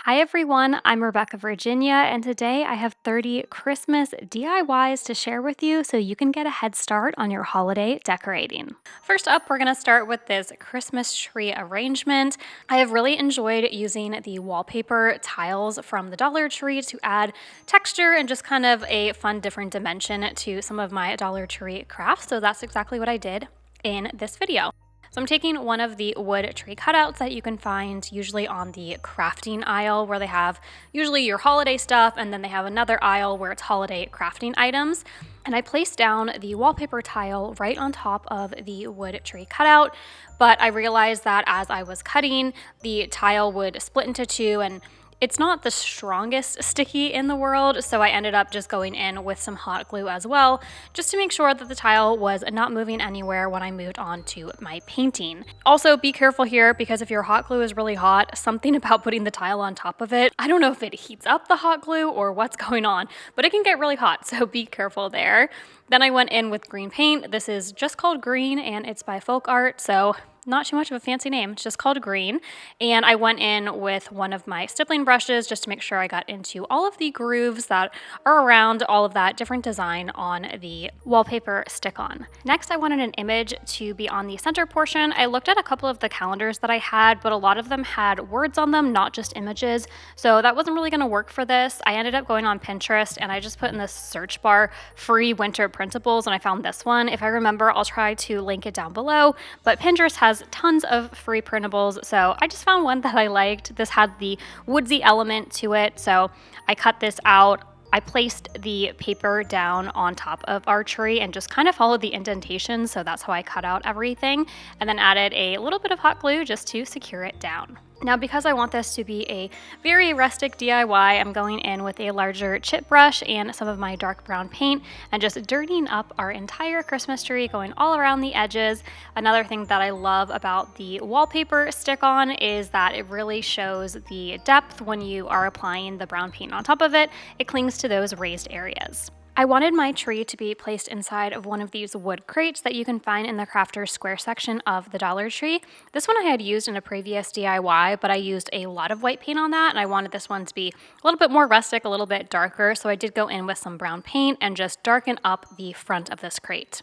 Hi everyone, I'm Rebecca Virginia, and today I have 30 Christmas DIYs to share with you so you can get a head start on your holiday decorating. First up, we're going to start with this Christmas tree arrangement. I have really enjoyed using the wallpaper tiles from the Dollar Tree to add texture and just kind of a fun different dimension to some of my Dollar Tree crafts, so that's exactly what I did in this video. So I'm taking one of the wood tree cutouts that you can find usually on the crafting aisle where they have usually your holiday stuff, and then they have another aisle where it's holiday crafting items. And I placed down the wallpaper tile right on top of the wood tree cutout, but I realized that as I was cutting, the tile would split into two, and it's not the strongest sticky in the world, so I ended up just going in with some hot glue as well, just to make sure that the tile was not moving anywhere when I moved on to my painting. Also, be careful here because if your hot glue is really hot, something about putting the tile on top of it, I don't know if it heats up the hot glue or what's going on, but it can get really hot, so be careful there. Then I went in with green paint. This is just called Green and it's by Folk Art, so not too much of a fancy name, it's just called Green. And I went in with one of my stippling brushes just to make sure I got into all of the grooves that are around all of that different design on the wallpaper stick-on. Next, I wanted an image to be on the center portion. I looked at a couple of the calendars that I had, but a lot of them had words on them, not just images. So that wasn't really gonna work for this. I ended up going on Pinterest and I just put in the search bar, free winter printables, and I found this one. If I remember, I'll try to link it down below, but Pinterest has tons of free printables, so I just found one that I liked. This had the woodsy element to it, so I cut this out. I placed the paper down on top of our tree and just kind of followed the indentations, so that's how I cut out everything, and then added a little bit of hot glue just to secure it down. Now, because I want this to be a very rustic DIY, I'm going in with a larger chip brush and some of my dark brown paint and just dirtying up our entire Christmas tree, going all around the edges. Another thing that I love about the wallpaper stick-on is that it really shows the depth when you are applying the brown paint on top of it. It clings to those raised areas. I wanted my tree to be placed inside of one of these wood crates that you can find in the Crafter's Square section of the Dollar Tree. This one I had used in a previous DIY, but I used a lot of white paint on that, and I wanted this one to be a little bit more rustic, a little bit darker, so I did go in with some brown paint and just darken up the front of this crate.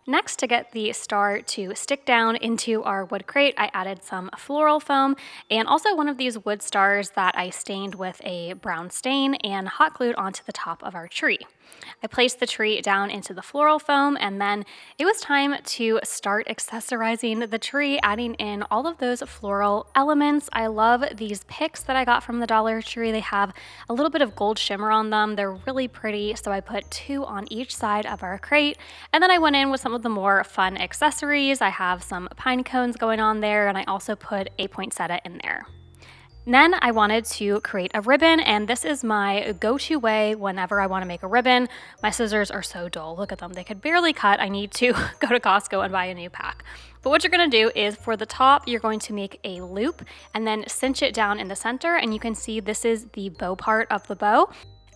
Next, to get the star to stick down into our wood crate, I added some floral foam and also one of these wood stars that I stained with a brown stain and hot glued onto the top of our tree. I placed the tree down into the floral foam, and then it was time to start accessorizing the tree, adding in all of those floral elements. I love these picks that I got from the Dollar Tree. They have a little bit of gold shimmer on them. They're really pretty, so I put 2 on each side of our crate, and then I went in with some of the more fun accessories. I have some pine cones going on there, and I also put a poinsettia in there. Then I wanted to create a ribbon, and this is my go-to way whenever I want to make a ribbon. My scissors are so dull. Look at them. They could barely cut. I need to go to Costco and buy a new pack. But what you're going to do is for the top, you're going to make a loop and then cinch it down in the center, and you can see this is the bow part of the bow.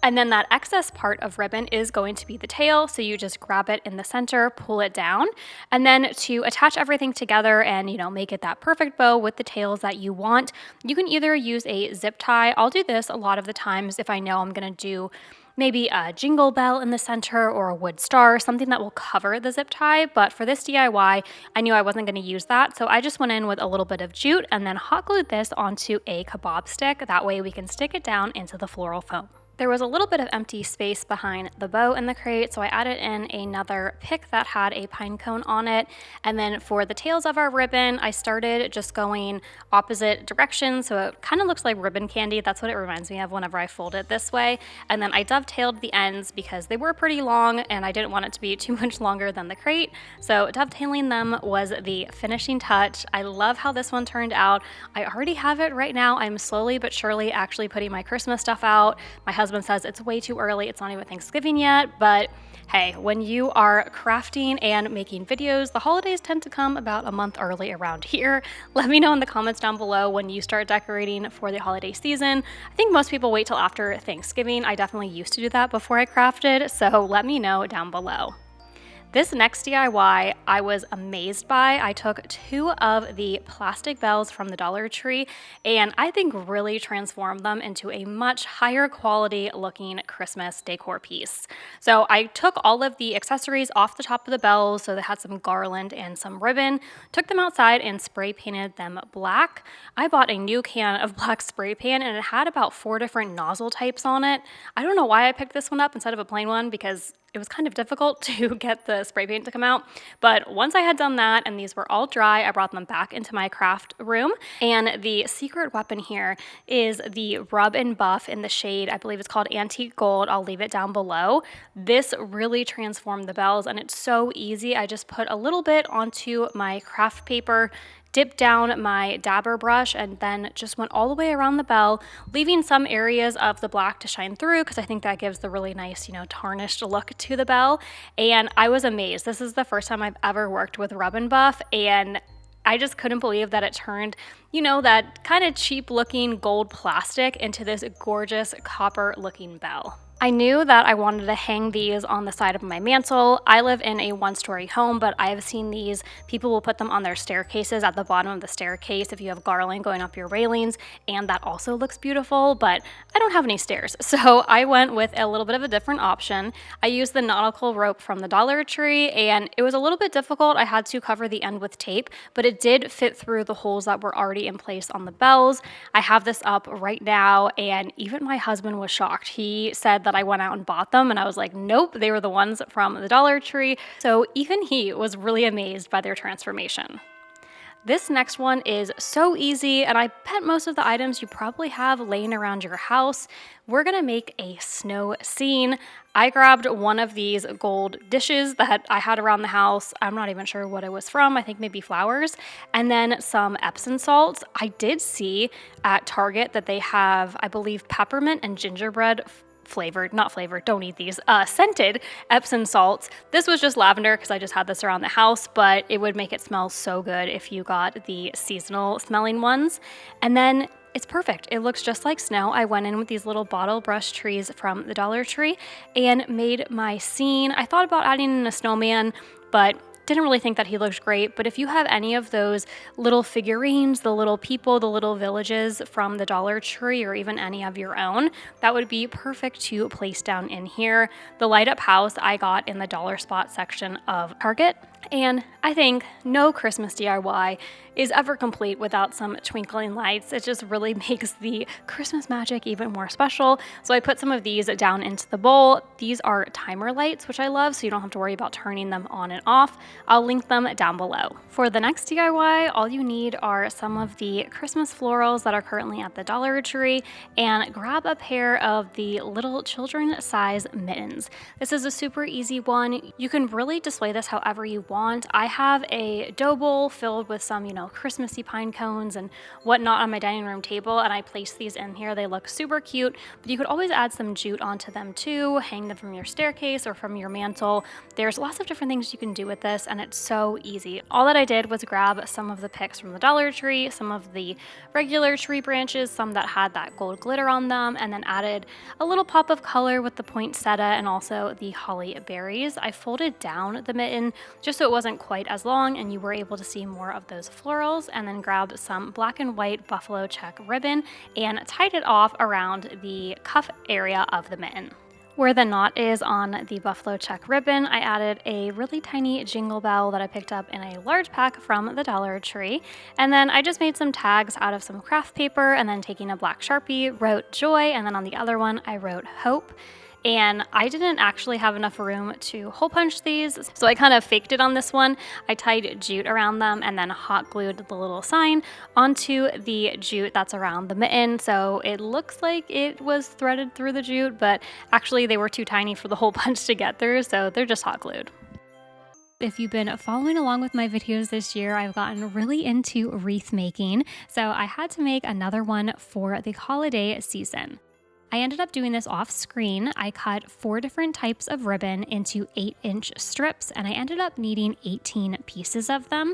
And then that excess part of ribbon is going to be the tail, so you just grab it in the center, pull it down, and then to attach everything together and, make it that perfect bow with the tails that you want, you can either use a zip tie. I'll do this a lot of the times if I know I'm going to do maybe a jingle bell in the center or a wood star, something that will cover the zip tie. But for this DIY, I knew I wasn't going to use that, so I just went in with a little bit of jute and then hot glued this onto a kebab stick. That way we can stick it down into the floral foam. There was a little bit of empty space behind the bow in the crate, so I added in another pick that had a pine cone on it. And then for the tails of our ribbon, I started just going opposite directions, so it kind of looks like ribbon candy. That's what it reminds me of whenever I fold it this way. And then I dovetailed the ends because they were pretty long and I didn't want it to be too much longer than the crate. So dovetailing them was the finishing touch. I love how this one turned out. I already have it right now. I'm slowly but surely actually putting my Christmas stuff out. My husband says it's way too early, it's not even Thanksgiving yet, but hey, when you are crafting and making videos, the holidays tend to come about a month early around here. Let me know in the comments down below when you start decorating for the holiday season. I think most people wait till after Thanksgiving. I definitely used to do that before I crafted, so let me know down below. This next DIY I was amazed by. I took 2 of the plastic bells from the Dollar Tree and I think really transformed them into a much higher quality looking Christmas decor piece. So I took all of the accessories off the top of the bells, so they had some garland and some ribbon, took them outside and spray painted them black. I bought a new can of black spray paint and it had about 4 different nozzle types on it. I don't know why I picked this one up instead of a plain one because it was kind of difficult to get the spray paint to come out. But once I had done that and these were all dry, I brought them back into my craft room. And the secret weapon here is the rub and buff in the shade, I believe it's called Antique Gold. I'll leave it down below. This really transformed the bells and it's so easy. I just put a little bit onto my craft paper, dipped down my dabber brush, and then just went all the way around the bell, leaving some areas of the black to shine through because I think that gives the really nice, tarnished look to the bell. And I was amazed. This is the first time I've ever worked with rub and buff, and I just couldn't believe that it turned, that kind of cheap looking gold plastic into this gorgeous copper looking bell. I knew that I wanted to hang these on the side of my mantle. I live in a 1-story home, but I have seen these. People will put them on their staircases at the bottom of the staircase if you have garland going up your railings, and that also looks beautiful, but I don't have any stairs. So I went with a little bit of a different option. I used the nautical rope from the Dollar Tree, and it was a little bit difficult. I had to cover the end with tape, but it did fit through the holes that were already in place on the bells. I have this up right now, and even my husband was shocked. He said that I went out and bought them, and I was like, nope, they were the ones from the Dollar Tree. So even he was really amazed by their transformation. This next one is so easy, and I bet most of the items you probably have laying around your house. We're gonna make a snow scene. I grabbed one of these gold dishes that I had around the house. I'm not even sure what it was from. I think maybe flowers. And then some Epsom salts. I did see at Target that they have, I believe, peppermint and gingerbread don't eat these, scented Epsom salts. This was just lavender because I just had this around the house, but it would make it smell so good if you got the seasonal smelling ones. And then it's perfect. It looks just like snow. I went in with these little bottle brush trees from the Dollar Tree and made my scene. I thought about adding in a snowman, but didn't really think that he looked great. But if you have any of those little figurines, the little people, the little villages from the Dollar Tree, or even any of your own, that would be perfect to place down in here. The light up house I got in the dollar spot section of Target. And I think no Christmas DIY is ever complete without some twinkling lights. It just really makes the Christmas magic even more special. So I put some of these down into the bowl. These are timer lights, which I love, so you don't have to worry about turning them on and off. I'll link them down below. For the next DIY, all you need are some of the Christmas florals that are currently at the Dollar Tree, and grab a pair of the little children size mittens. This is a super easy one. You can really display this however you want. I have a dough bowl filled with some, Christmassy pine cones and whatnot on my dining room table, and I placed these in here. They look super cute, but you could always add some jute onto them too, hang them from your staircase or from your mantle. There's lots of different things you can do with this, and it's so easy. All that I did was grab some of the picks from the Dollar Tree, some of the regular tree branches, some that had that gold glitter on them, and then added a little pop of color with the poinsettia and also the holly berries. I folded down the mitten just so it wasn't quite as long and you were able to see more of those florals, and then grabbed some black and white buffalo check ribbon and tied it off around the cuff area of the mitten. Where the knot is on the buffalo check ribbon, I added a really tiny jingle bell that I picked up in a large pack from the Dollar Tree. And then I just made some tags out of some craft paper, and then taking a black Sharpie, wrote joy, and then on the other one, I wrote hope. And I didn't actually have enough room to hole punch these, so I kind of faked it on this one. I tied jute around them and then hot glued the little sign onto the jute that's around the mitten, so it looks like it was threaded through the jute, but actually they were too tiny for the hole punch to get through, so they're just hot glued. If you've been following along with my videos this year, I've gotten really into wreath making, so I had to make another one for the holiday season. I ended up doing this off screen. I cut 4 different types of ribbon into 8-inch strips, and I ended up needing 18 pieces of them.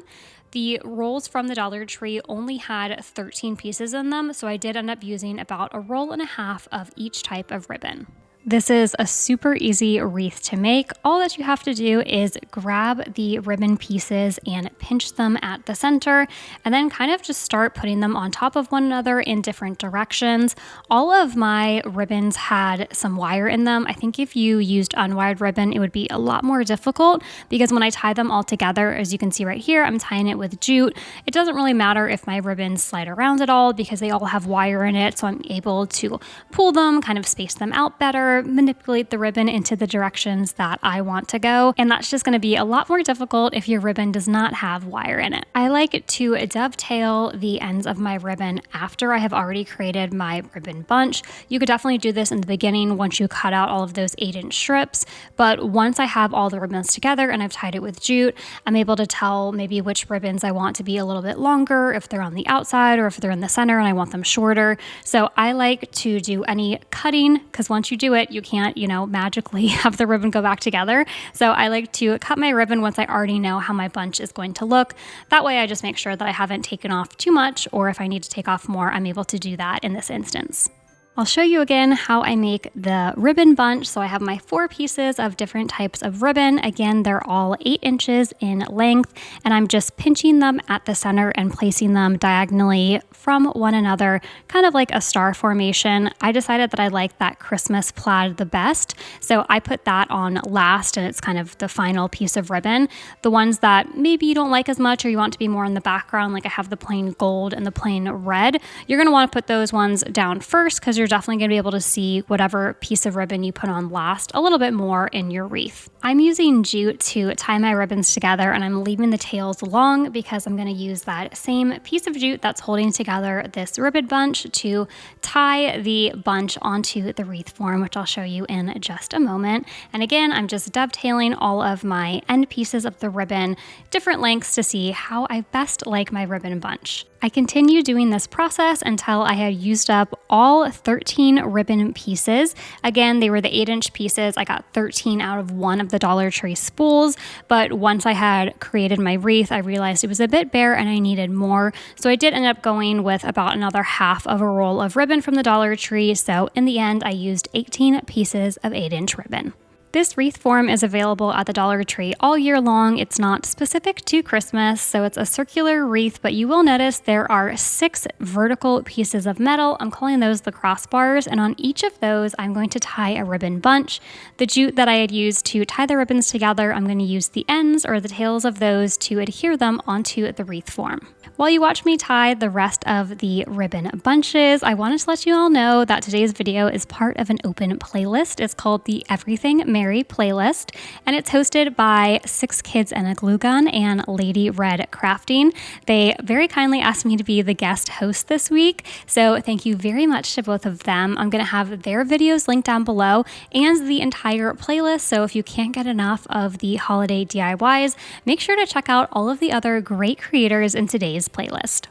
The rolls from the Dollar Tree only had 13 pieces in them, so I did end up using about a roll and a half of each type of ribbon. This is a super easy wreath to make. All that you have to do is grab the ribbon pieces and pinch them at the center, and then kind of just start putting them on top of one another in different directions. All of my ribbons had some wire in them. I think if you used unwired ribbon, it would be a lot more difficult because when I tie them all together, as you can see right here, I'm tying it with jute. It doesn't really matter if my ribbons slide around at all because they all have wire in it, so I'm able to pull them, kind of space them out better, manipulate the ribbon into the directions that I want to go, and that's just going to be a lot more difficult if your ribbon does not have wire in it. I like to dovetail the ends of my ribbon after I have already created my ribbon bunch. You could definitely do this in the beginning once you cut out all of those 8-inch strips, but once I have all the ribbons together and I've tied it with jute, I'm able to tell maybe which ribbons I want to be a little bit longer, if they're on the outside or if they're in the center and I want them shorter. So I like to do any cutting because once you do it, you can't, magically have the ribbon go back together. So I like to cut my ribbon once I already know how my bunch is going to look. That way I just make sure that I haven't taken off too much, or if I need to take off more, I'm able to do that in this instance. I'll show you again how I make the ribbon bunch. So I have my 4 pieces of different types of ribbon. Again, they're all 8 inches in length, and I'm just pinching them at the center and placing them diagonally from one another, kind of like a star formation. I decided that I like that Christmas plaid the best, so I put that on last, and it's kind of the final piece of ribbon. The ones that maybe you don't like as much or you want to be more in the background, like I have the plain gold and the plain red, you're going to want to put those ones down first because you're definitely going to be able to see whatever piece of ribbon you put on last a little bit more in your wreath. I'm using jute to tie my ribbons together, and I'm leaving the tails long because I'm going to use that same piece of jute that's holding together this ribbon bunch to tie the bunch onto the wreath form, which I'll show you in just a moment. And again, I'm just dovetailing all of my end pieces of the ribbon, different lengths to see how I best like my ribbon bunch. I continued doing this process until I had used up all 13 ribbon pieces. Again, they were the 8-inch pieces. I got 13 out of one of the Dollar Tree spools, but once I had created my wreath, I realized it was a bit bare and I needed more. So I did end up going with about another half of a roll of ribbon from the Dollar Tree. So in the end, I used 18 pieces of 8-inch ribbon. This wreath form is available at the Dollar Tree all year long. It's not specific to Christmas, so it's a circular wreath, but you will notice there are 6 vertical pieces of metal. I'm calling those the crossbars, and on each of those, I'm going to tie a ribbon bunch. The jute that I had used to tie the ribbons together, I'm going to use the ends or the tails of those to adhere them onto the wreath form. While you watch me tie the rest of the ribbon bunches, I wanted to let you all know that today's video is part of an open playlist. It's called the Everything Merry playlist, and it's hosted by 6 Kids and a Glue Gun and Lady Red Crafting. They very kindly asked me to be the guest host this week, so thank you very much to both of them. I'm going to have their videos linked down below and the entire playlist, so if you can't get enough of the holiday DIYs, make sure to check out all of the other great creators in today's playlist.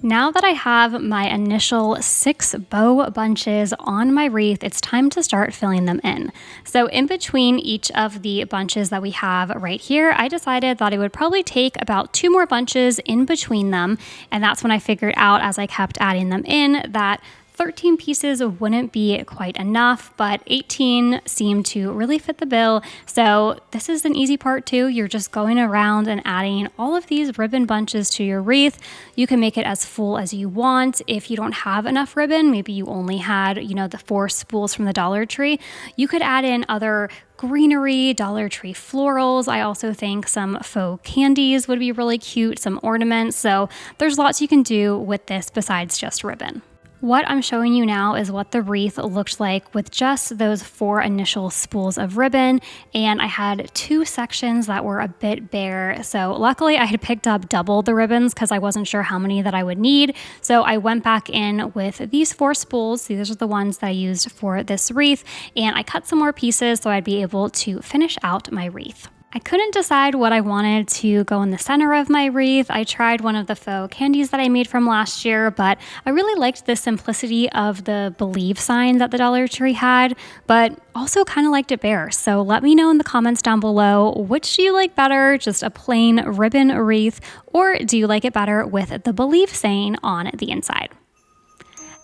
Now that I have my initial 6 bow bunches on my wreath, it's time to start filling them in. So in between each of the bunches that we have right here, I decided that it would probably take about 2 more bunches in between them. And that's when I figured out, as I kept adding them in, that 13 pieces wouldn't be quite enough, but 18 seemed to really fit the bill. So this is an easy part too. You're just going around and adding all of these ribbon bunches to your wreath. You can make it as full as you want. If you don't have enough ribbon, maybe you only had, the 4 spools from the Dollar Tree, you could add in other greenery, Dollar Tree florals. I also think some faux candies would be really cute, some ornaments. So there's lots you can do with this besides just ribbon. What I'm showing you now is what the wreath looked like with just those 4 initial spools of ribbon, and I had 2 sections that were a bit bare. So luckily I had picked up double the ribbons because I wasn't sure how many that I would need. So I went back in with these 4 spools. These are the ones that I used for this wreath, and I cut some more pieces so I'd be able to finish out my wreath. I couldn't decide what I wanted to go in the center of my wreath. I tried one of the faux candies that I made from last year, but I really liked the simplicity of the believe sign that the Dollar Tree had, but also kind of liked it bare. So let me know in the comments down below, which do you like better, just a plain ribbon wreath, or do you like it better with the believe saying on the inside?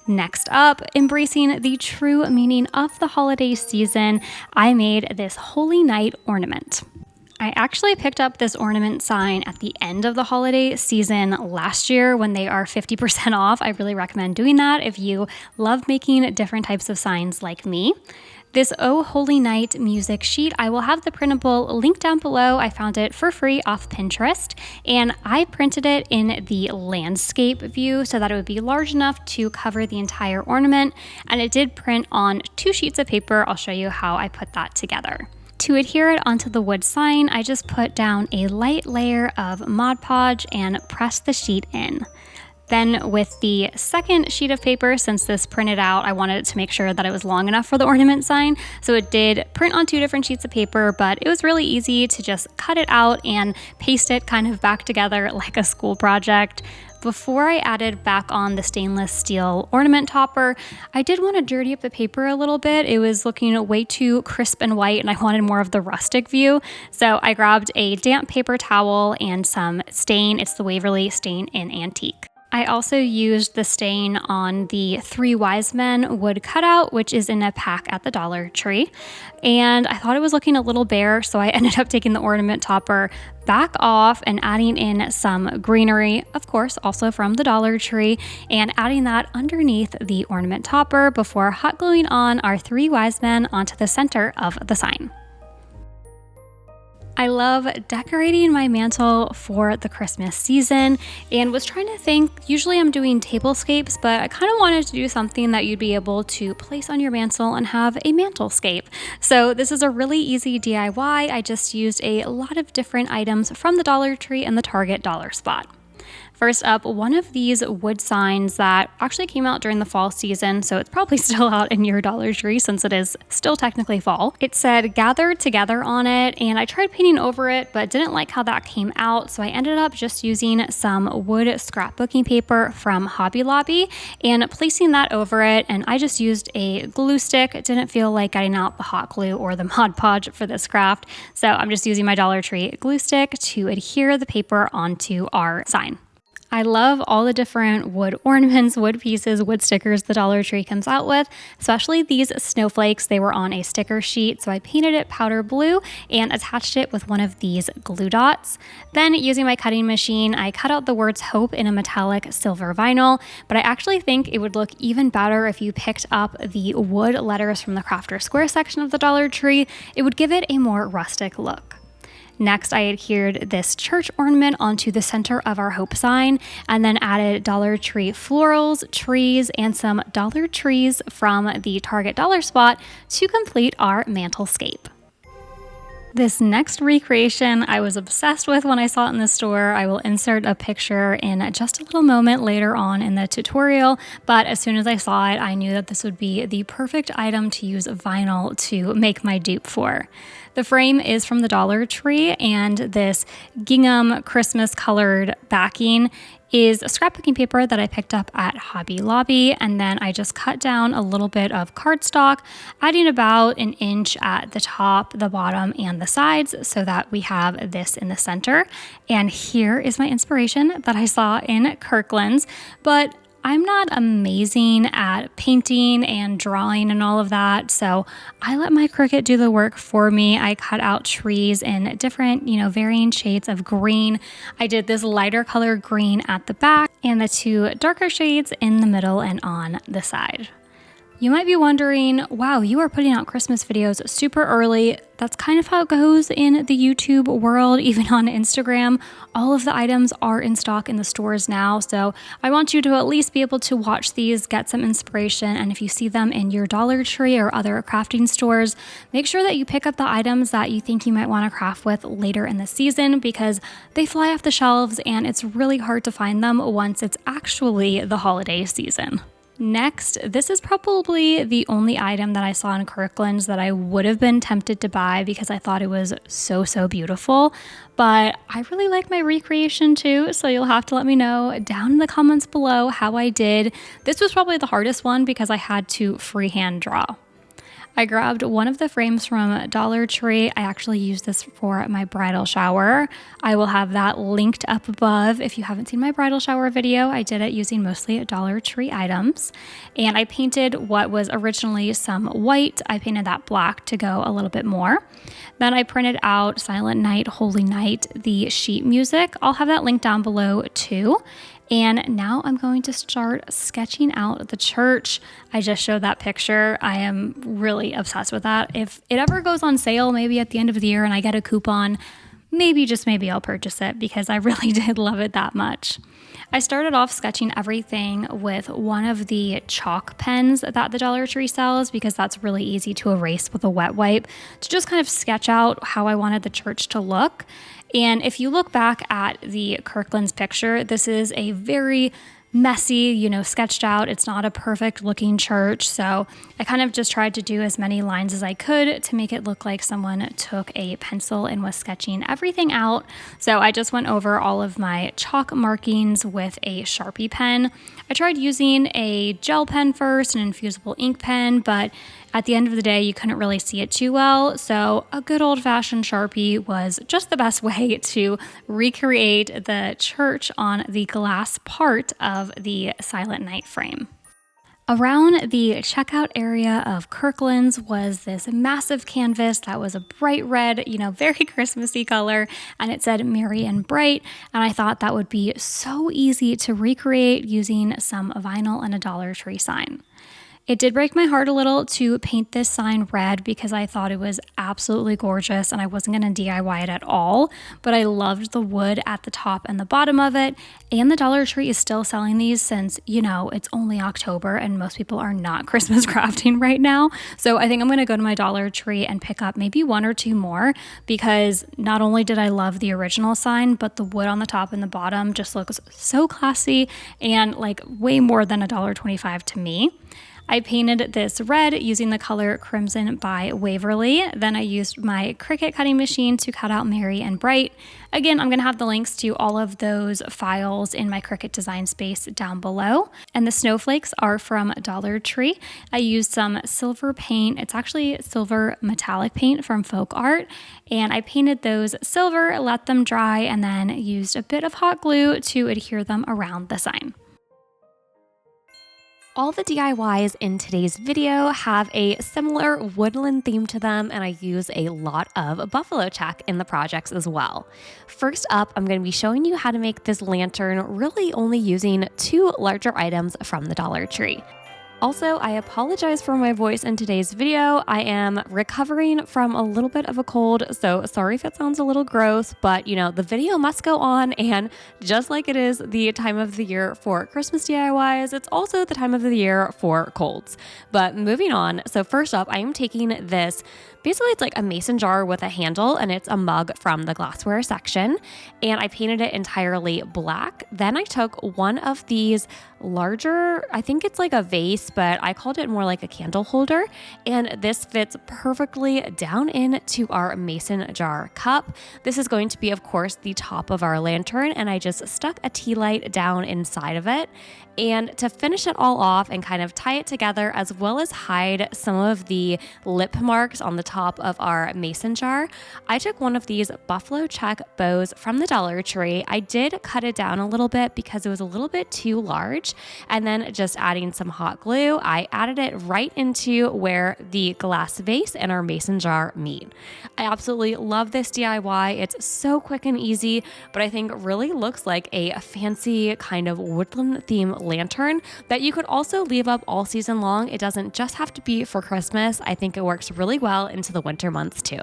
Next up, embracing the true meaning of the holiday season, I made this Holy Night ornament. I actually picked up this ornament sign at the end of the holiday season last year when they are 50% off. I really recommend doing that if you love making different types of signs like me. This Oh Holy Night music sheet, I will have the printable link down below. I found it for free off Pinterest, and I printed it in the landscape view so that it would be large enough to cover the entire ornament, and it did print on 2 sheets of paper. I'll show you how I put that together. To adhere it onto the wood sign, I just put down a light layer of Mod Podge and pressed the sheet in. Then with the second sheet of paper, since this printed out, I wanted to make sure that it was long enough for the ornament sign. So it did print on 2 different sheets of paper, but it was really easy to just cut it out and paste it kind of back together like a school project. Before I added back on the stainless steel ornament topper, I did want to dirty up the paper a little bit. It was looking way too crisp and white, and I wanted more of the rustic view. So I grabbed a damp paper towel and some stain. It's the Waverly Stain in Antique. I also used the stain on the 3 Wise Men wood cutout, which is in a pack at the Dollar Tree. And I thought it was looking a little bare, so I ended up taking the ornament topper back off and adding in some greenery, of course, also from the Dollar Tree, and adding that underneath the ornament topper before hot gluing on our 3 Wise Men onto the center of the sign. I love decorating my mantle for the Christmas season and was trying to think, usually I'm doing tablescapes, but I kind of wanted to do something that you'd be able to place on your mantle and have a mantelscape. So this is a really easy DIY. I just used a lot of different items from the Dollar Tree and the Target dollar spot. First up, one of these wood signs that actually came out during the fall season, so it's probably still out in your Dollar Tree since it is still technically fall. It said "Gathered Together" on it, and I tried painting over it, but didn't like how that came out, so I ended up just using some wood scrapbooking paper from Hobby Lobby and placing that over it, and I just used a glue stick. It didn't feel like getting out the hot glue or the Mod Podge for this craft, so I'm just using my Dollar Tree glue stick to adhere the paper onto our sign. I love all the different wood ornaments, wood pieces, wood stickers the Dollar Tree comes out with, especially these snowflakes. They were on a sticker sheet, so I painted it powder blue and attached it with one of these glue dots. Then using my cutting machine, I cut out the words "Hope" in a metallic silver vinyl, but I actually think it would look even better if you picked up the wood letters from the Crafter Square section of the Dollar Tree. It would give it a more rustic look. Next, I adhered this church ornament onto the center of our hope sign and then added Dollar Tree florals, trees, and some Dollar Trees from the Target dollar spot to complete our mantelscape. This next recreation I was obsessed with when I saw it in the store. I will insert a picture in just a little moment later on in the tutorial, but as soon as I saw it, I knew that this would be the perfect item to use vinyl to make my dupe for. The frame is from the Dollar Tree, and this gingham Christmas colored backing is a scrapbooking paper that I picked up at Hobby Lobby, and then I just cut down a little bit of cardstock, adding about an inch at the top, the bottom, and the sides so that we have this in the center. And here is my inspiration that I saw in Kirkland's, but I'm not amazing at painting and drawing and all of that, so I let my Cricut do the work for me. I cut out trees in different, varying shades of green. I did this lighter color green at the back and the 2 darker shades in the middle and on the side. You might be wondering, wow, you are putting out Christmas videos super early. That's kind of how it goes in the YouTube world, even on Instagram. All of the items are in stock in the stores now, so I want you to at least be able to watch these, get some inspiration, and if you see them in your Dollar Tree or other crafting stores, make sure that you pick up the items that you think you might want to craft with later in the season because they fly off the shelves and it's really hard to find them once it's actually the holiday season. Next, this is probably the only item that I saw in Kirkland's that I would have been tempted to buy because I thought it was so beautiful, but I really like my recreation too, so you'll have to let me know down in the comments below how I did. This was probably the hardest one because I had to freehand draw. I grabbed one of the frames from Dollar Tree. I actually used this for my bridal shower. I will have that linked up above. If you haven't seen my bridal shower video, I did it using mostly Dollar Tree items. And I painted what was originally some white. I painted that black to go a little bit more. Then I printed out Silent Night, Holy Night, the sheet music. I'll have that linked down below too. And now I'm going to start sketching out the church. I just showed that picture. I am really obsessed with that. If it ever goes on sale, maybe at the end of the year and I get a coupon, maybe, just maybe I'll purchase it because I really did love it that much. I started off sketching everything with one of the chalk pens that the Dollar Tree sells because that's really easy to erase with a wet wipe to just kind of sketch out how I wanted the church to look. And if you look back at the Kirkland's picture, this is a very messy, sketched out. It's not a perfect looking church. So I kind of just tried to do as many lines as I could to make it look like someone took a pencil and was sketching everything out. So I just went over all of my chalk markings with a Sharpie pen. I tried using a gel pen first, an infusible ink pen, but at the end of the day, you couldn't really see it too well. So a good old-fashioned Sharpie was just the best way to recreate the church on the glass part of the Silent Night frame. Around the checkout area of Kirkland's was this massive canvas that was a bright red, very Christmassy color, and it said Merry and Bright, and I thought that would be so easy to recreate using some vinyl and a Dollar Tree sign. It did break my heart a little to paint this sign red because I thought it was absolutely gorgeous and I wasn't going to DIY it at all, but I loved the wood at the top and the bottom of it, and the Dollar Tree is still selling these since, it's only October and most people are not Christmas crafting right now. So I think I'm going to go to my Dollar Tree and pick up maybe one or two more because not only did I love the original sign, but the wood on the top and the bottom just looks so classy and like way more than $1.25 to me. I painted this red using the color Crimson by Waverly. Then I used my Cricut cutting machine to cut out Merry and Bright. Again, I'm going to have the links to all of those files in my Cricut design space down below. And the snowflakes are from Dollar Tree. I used some silver paint. It's actually silver metallic paint from Faux Art. And I painted those silver, let them dry, and then used a bit of hot glue to adhere them around the sign. All the DIYs in today's video have a similar woodland theme to them, and I use a lot of buffalo check in the projects as well. First up, I'm going to be showing you how to make this lantern really only using two larger items from the Dollar Tree. Also, I apologize for my voice in today's video. I am recovering from a little bit of a cold, so sorry if it sounds a little gross, but the video must go on, and just like it is the time of the year for Christmas DIYs, it's also the time of the year for colds. But moving on, so first up, I am taking this. Basically, it's like a mason jar with a handle, and it's a mug from the glassware section, and I painted it entirely black. Then I took one of these larger, I think it's like a vase, but I called it more like a candle holder, and this fits perfectly down into our mason jar cup. This is going to be, of course, the top of our lantern, and I just stuck a tea light down inside of it. And to finish it all off and kind of tie it together, as well as hide some of the lip marks on the top of our mason jar, I took one of these buffalo check bows from the Dollar Tree. I did cut it down a little bit because it was a little bit too large, and then just adding some hot glue, I added it right into where the glass vase and our mason jar meet. I absolutely love this DIY. It's so quick and easy, but I think really looks like a fancy kind of woodland theme lantern that you could also leave up all season long. It doesn't just have to be for Christmas. I think it works really well into the winter months too.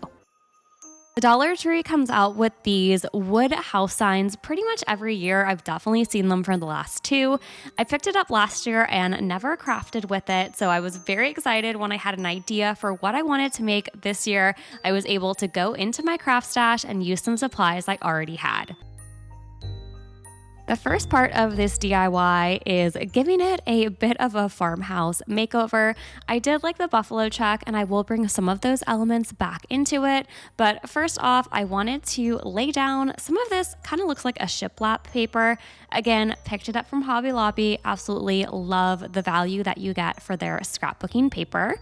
The Dollar Tree comes out with these wood house signs pretty much every year. I've definitely seen them for the last two. I picked it up last year and never crafted with it, so I was very excited when I had an idea for what I wanted to make this year. I was able to go into my craft stash and use some supplies I already had. The first part of this DIY is giving it a bit of a farmhouse makeover. I did like the buffalo check, and I will bring some of those elements back into it. But first off, I wanted to lay down some of this, kind of looks like a shiplap paper. Again, picked it up from Hobby Lobby. Absolutely love the value that you get for their scrapbooking paper.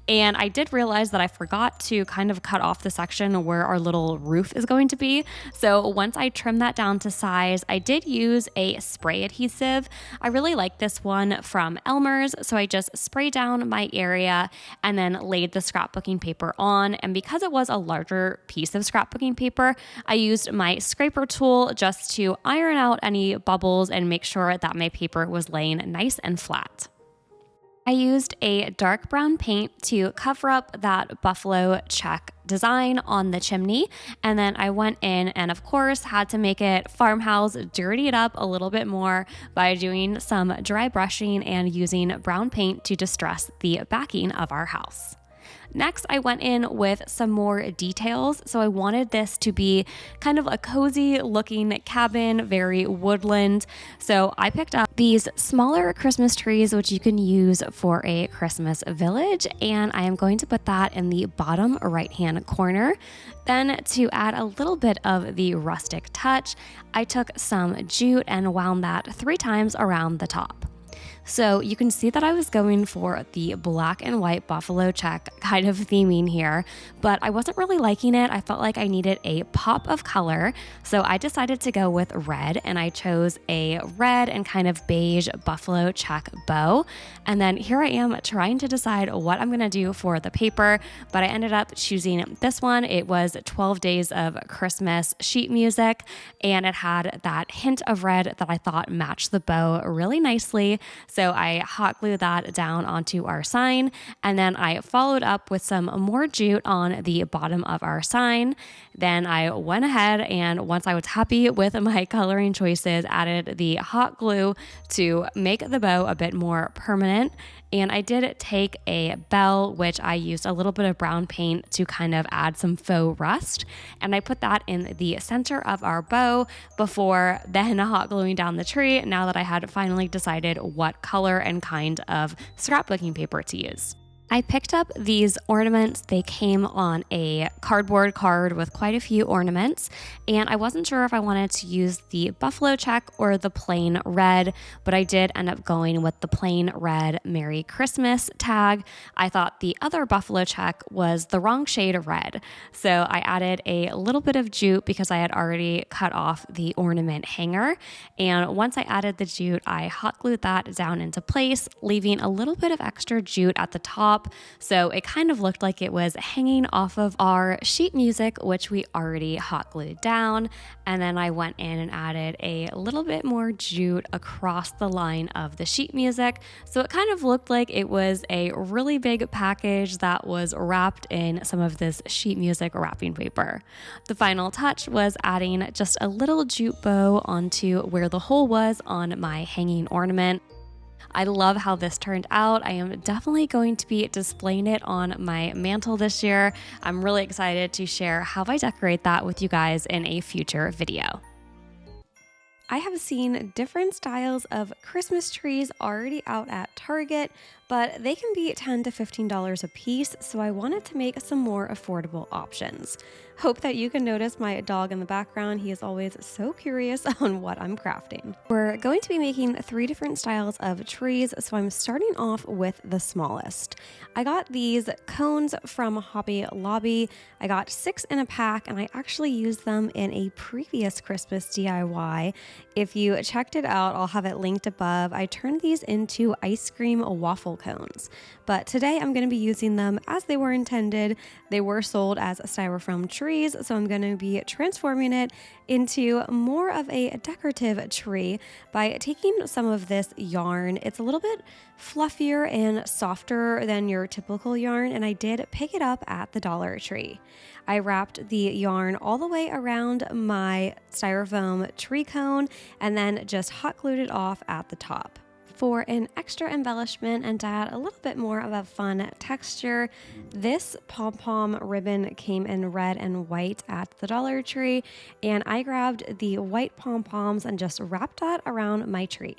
And I did realize that I forgot to kind of cut off the section where our little roof is going to be. So once I trimmed that down to size, I did use a spray adhesive. I really like this one from Elmer's, so I just sprayed down my area and then laid the scrapbooking paper on. And because it was a larger piece of scrapbooking paper, I used my scraper tool just to iron out any bubbles and make sure that my paper was laying nice and flat. I used a dark brown paint to cover up that buffalo check design on the chimney, and then I went in and of course had to make it farmhouse, dirty it up a little bit more by doing some dry brushing and using brown paint to distress the backing of our house. Next, I went in with some more details. So I wanted this to be kind of a cozy looking cabin, very woodland. So I picked up these smaller Christmas trees, which you can use for a Christmas village. And I am going to put that in the bottom right-hand corner. Then to add a little bit of the rustic touch, I took some jute and wound that 3 times around the top. So you can see that I was going for the black and white buffalo check kind of theming here, but I wasn't really liking it. I felt like I needed a pop of color. So I decided to go with red, and I chose a red and kind of beige buffalo check bow. And then here I am trying to decide what I'm gonna do for the paper, but I ended up choosing this one. It was 12 Days of Christmas sheet music, and it had that hint of red that I thought matched the bow really nicely. So I hot glued that down onto our sign, and then I followed up with some more jute on the bottom of our sign. Then I went ahead and once I was happy with my coloring choices, added the hot glue to make the bow a bit more permanent. And I did take a bell, which I used a little bit of brown paint to kind of add some faux rust. And I put that in the center of our bow before then hot gluing down the tree, now that I had finally decided what color and kind of scrapbooking paper to use. I picked up these ornaments. They came on a cardboard card with quite a few ornaments, and I wasn't sure if I wanted to use the buffalo check or the plain red, but I did end up going with the plain red Merry Christmas tag. I thought the other buffalo check was the wrong shade of red, so I added a little bit of jute because I had already cut off the ornament hanger, and once I added the jute, I hot glued that down into place, leaving a little bit of extra jute at the top. So it kind of looked like it was hanging off of our sheet music, which we already hot glued down. And then I went in and added a little bit more jute across the line of the sheet music. So it kind of looked like it was a really big package that was wrapped in some of this sheet music wrapping paper. The final touch was adding just a little jute bow onto where the hole was on my hanging ornament. I love how this turned out. I am definitely going to be displaying it on my mantle this year. I'm really excited to share how I decorate that with you guys in a future video. I have seen different styles of Christmas trees already out at Target, but they can be $10 to $15 a piece, so I wanted to make some more affordable options. Hope that you can notice my dog in the background. He is always so curious on what I'm crafting. We're going to be making 3 different styles of trees, so I'm starting off with the smallest. I got these cones from Hobby Lobby. I got 6 in a pack, and I actually used them in a previous Christmas DIY. If you checked it out, I'll have it linked above. I turned these into ice cream waffle cones, but today I'm going to be using them as they were intended. They were sold as styrofoam trees, so I'm going to be transforming it into more of a decorative tree by taking some of this yarn. It's a little bit fluffier and softer than your typical yarn, and I did pick it up at the Dollar Tree. I wrapped the yarn all the way around my styrofoam tree cone and then just hot glued it off at the top. For an extra embellishment and to add a little bit more of a fun texture, this pom-pom ribbon came in red and white at the Dollar Tree, and I grabbed the white pom-poms and just wrapped that around my tree.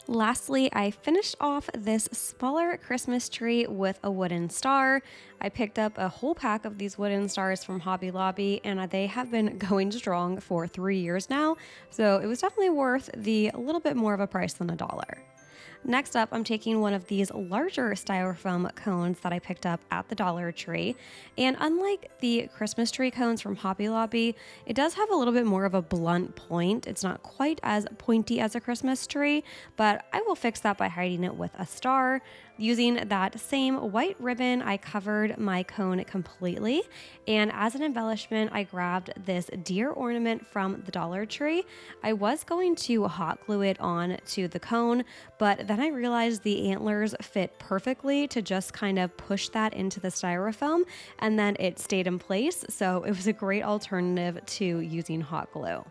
Lastly, I finished off this smaller Christmas tree with a wooden star. I picked up a whole pack of these wooden stars from Hobby Lobby, and they have been going strong for 3 years now, so it was definitely worth the little bit more of a price than $1. Next up, I'm taking one of these larger styrofoam cones that I picked up at the Dollar Tree. And unlike the Christmas tree cones from Hobby Lobby, it does have a little bit more of a blunt point. It's not quite as pointy as a Christmas tree, but I will fix that by hiding it with a star. Using that same white ribbon, I covered my cone completely. And as an embellishment, I grabbed this deer ornament from the Dollar Tree. I was going to hot glue it on to the cone, but then I realized the antlers fit perfectly to just kind of push that into the styrofoam, and then it stayed in place. So it was a great alternative to using hot glue.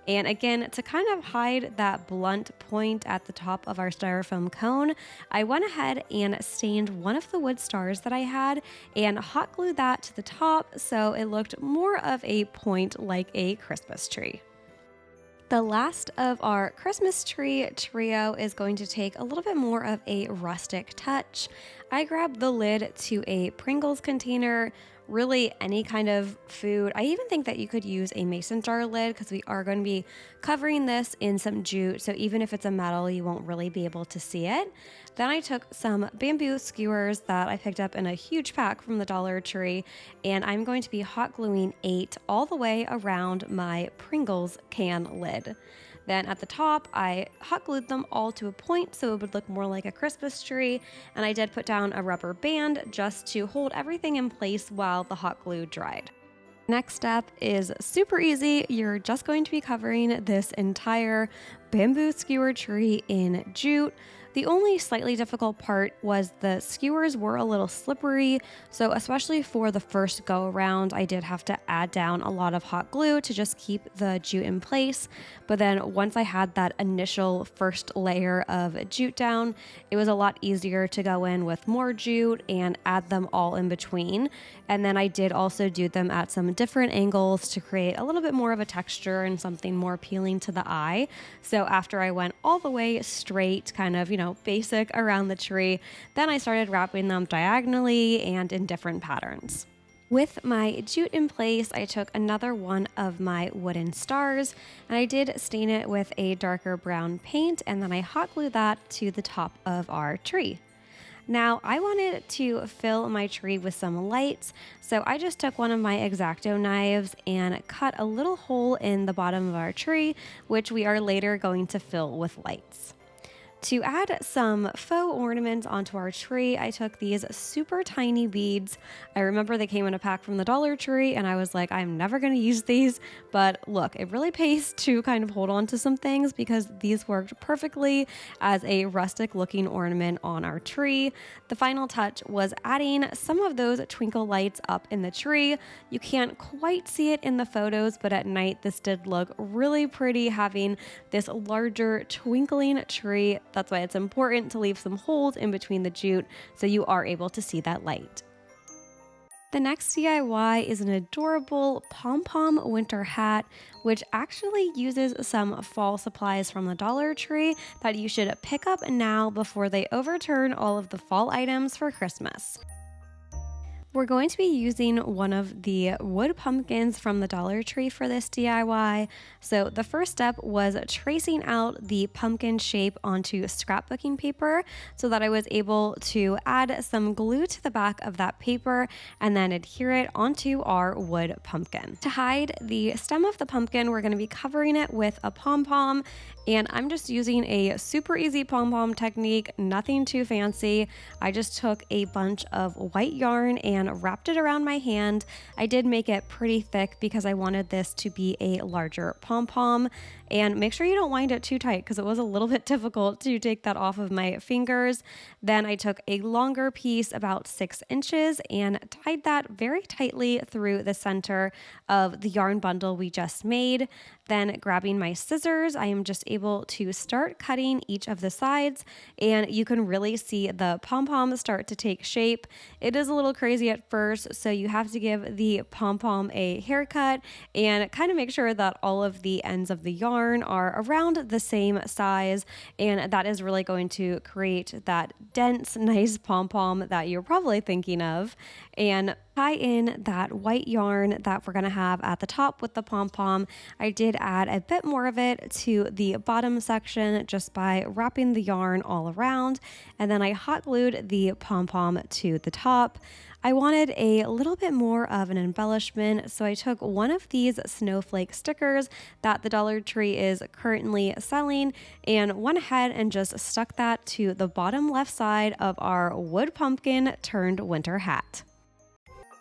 And again, to kind of hide that blunt point at the top of our styrofoam cone, I went ahead and stained one of the wood stars that I had and hot glued that to the top so it looked more of a point like a Christmas tree. The last of our Christmas tree trio is going to take a little bit more of a rustic touch. I grabbed the lid to a Pringles container, really any kind of food. I even think that you could use a mason jar lid because we are going to be covering this in some jute, so even if it's a metal, you won't really be able to see it. Then I took some bamboo skewers that I picked up in a huge pack from the Dollar Tree, and I'm going to be hot gluing 8 all the way around my Pringles can lid. Then at the top, I hot glued them all to a point so it would look more like a Christmas tree, and I did put down a rubber band just to hold everything in place while the hot glue dried. Next step is super easy. You're just going to be covering this entire bamboo skewer tree in jute. The only slightly difficult part was the skewers were a little slippery, so especially for the first go around, I did have to add down a lot of hot glue to just keep the jute in place. But then once I had that initial first layer of jute down, it was a lot easier to go in with more jute and add them all in between. And then I did also do them at some different angles to create a little bit more of a texture and something more appealing to the eye. So after I went all the way straight, kind of, basic around the tree, then I started wrapping them diagonally and in different patterns. With my jute in place, I took another one of my wooden stars and I did stain it with a darker brown paint, and then I hot glued that to the top of our tree. Now, I wanted to fill my tree with some lights, so I just took one of my X-Acto knives and cut a little hole in the bottom of our tree, which we are later going to fill with lights. To add some faux ornaments onto our tree, I took these super tiny beads. I remember they came in a pack from the Dollar Tree, and I was like, I'm never going to use these. But look, it really pays to kind of hold on to some things because these worked perfectly as a rustic looking ornament on our tree. The final touch was adding some of those twinkle lights up in the tree. You can't quite see it in the photos, but at night this did look really pretty, having this larger twinkling tree. That's why it's important to leave some holes in between the jute so you are able to see that light. The next DIY is an adorable pom-pom winter hat, which actually uses some fall supplies from the Dollar Tree that you should pick up now before they overturn all of the fall items for Christmas. We're going to be using one of the wood pumpkins from the Dollar Tree for this DIY. So the first step was tracing out the pumpkin shape onto scrapbooking paper so that I was able to add some glue to the back of that paper and then adhere it onto our wood pumpkin. To hide the stem of the pumpkin, we're going to be covering it with a pom-pom, and I'm just using a super easy pom-pom technique, nothing too fancy. I just took a bunch of white yarn and wrapped it around my hand. I did make it pretty thick because I wanted this to be a larger pom-pom. And make sure you don't wind it too tight because it was a little bit difficult to take that off of my fingers. Then I took a longer piece, about 6 inches, and tied that very tightly through the center of the yarn bundle we just made. Then grabbing my scissors, I am just able to start cutting each of the sides, and you can really see the pom-pom start to take shape. It is a little crazy at first, so you have to give the pom-pom a haircut and kind of make sure that all of the ends of the yarn are around the same size, and that is really going to create that dense, nice pom-pom that you're probably thinking of. And tie in that white yarn that we're going to have at the top with the pom-pom. I did add a bit more of it to the bottom section just by wrapping the yarn all around, and then I hot glued the pom-pom to the top. I wanted a little bit more of an embellishment, so I took one of these snowflake stickers that the Dollar Tree is currently selling and went ahead and just stuck that to the bottom left side of our wood pumpkin turned winter hat.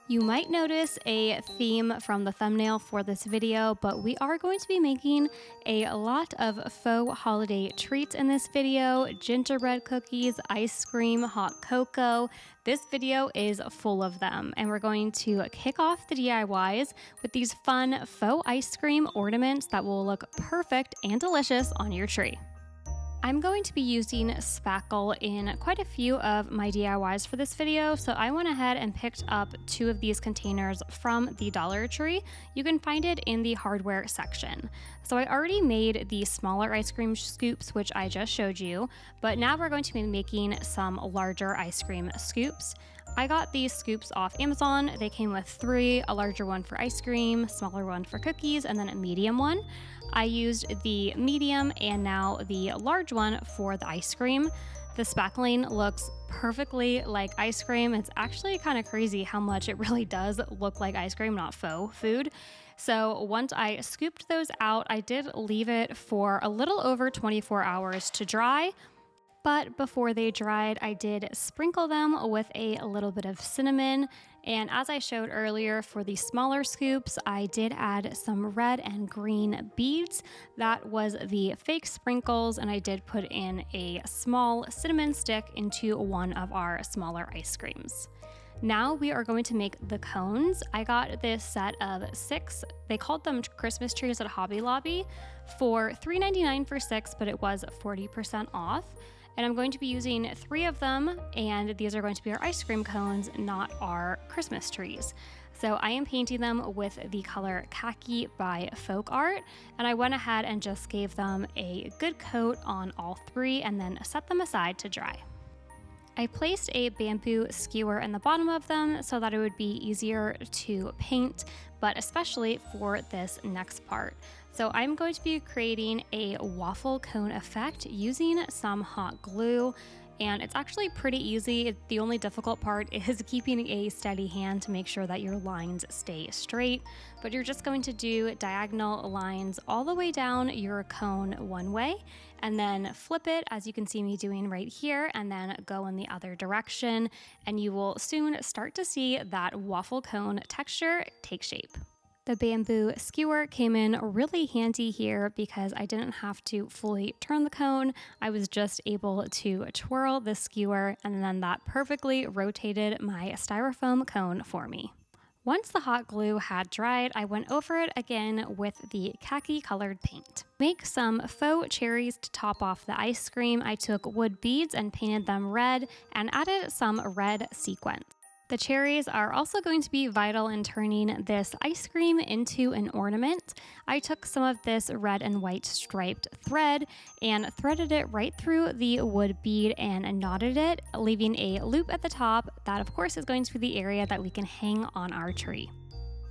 You might notice a theme from the thumbnail for this video, but we are going to be making a lot of faux holiday treats in this video: gingerbread cookies, ice cream, hot cocoa. This video is full of them, and we're going to kick off the DIYs with these fun faux ice cream ornaments that will look perfect and delicious on your tree. I'm going to be using spackle in quite a few of my DIYs for this video, so I went ahead and picked up 2 of these containers from the Dollar Tree. You can find it in the hardware section. So I already made the smaller ice cream scoops, which I just showed you, but now we're going to be making some larger ice cream scoops. I got these scoops off Amazon. They came with 3, a larger one for ice cream, smaller one for cookies, and then a medium one. I used the medium and now the large one for the ice cream. The spackling looks perfectly like ice cream. It's actually kind of crazy how much it really does look like ice cream, not faux food. So once I scooped those out, I did leave it for a little over 24 hours to dry. But before they dried, I did sprinkle them with a little bit of cinnamon. And as I showed earlier, for the smaller scoops, I did add some red and green beads. That was the fake sprinkles, and I did put in a small cinnamon stick into one of our smaller ice creams. Now we are going to make the cones. I got this set of 6. They called them Christmas trees at Hobby Lobby for $3.99 for 6, but it was 40% off. And I'm going to be using 3 of them, and these are going to be our ice cream cones, not our Christmas trees. So I am painting them with the color Khaki by Folk Art, and I went ahead and just gave them a good coat on all 3 and then set them aside to dry. I placed a bamboo skewer in the bottom of them so that it would be easier to paint, but especially for this next part. So I'm going to be creating a waffle cone effect using some hot glue, and it's actually pretty easy. The only difficult part is keeping a steady hand to make sure that your lines stay straight, but you're just going to do diagonal lines all the way down your cone one way, and then flip it, as you can see me doing right here, and then go in the other direction, and you will soon start to see that waffle cone texture take shape. The bamboo skewer came in really handy here because I didn't have to fully turn the cone. I was just able to twirl the skewer, and then that perfectly rotated my styrofoam cone for me. Once the hot glue had dried, I went over it again with the khaki colored paint. To make some faux cherries to top off the ice cream, I took wood beads and painted them red and added some red sequins. The cherries are also going to be vital in turning this ice cream into an ornament. I took some of this red and white striped thread and threaded it right through the wood bead and knotted it, leaving a loop at the top. That, of course, is going to be the area that we can hang on our tree.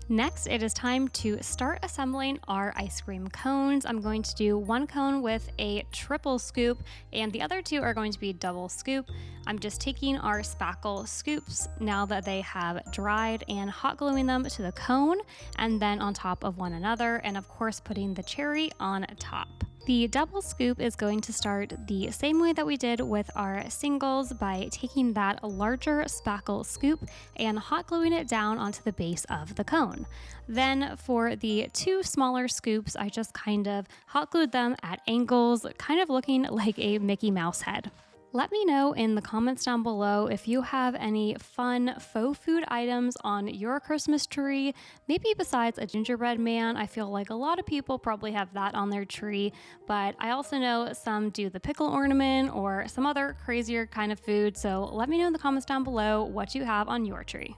Next, it is time to start assembling our ice cream cones. I'm going to do 1 cone with a triple scoop, and the other 2 are going to be double scoop. I'm just taking our spackle scoops now that they have dried and hot gluing them to the cone and then on top of one another, and of course putting the cherry on top. The double scoop is going to start the same way that we did with our singles, by taking that larger spackle scoop and hot gluing it down onto the base of the cone. Then for the 2 smaller scoops, I just kind of hot glued them at angles, kind of looking like a Mickey Mouse head. Let me know in the comments down below if you have any fun faux food items on your Christmas tree, maybe besides a gingerbread man. I feel like a lot of people probably have that on their tree, but I also know some do the pickle ornament or some other crazier kind of food, so let me know in the comments down below what you have on your tree.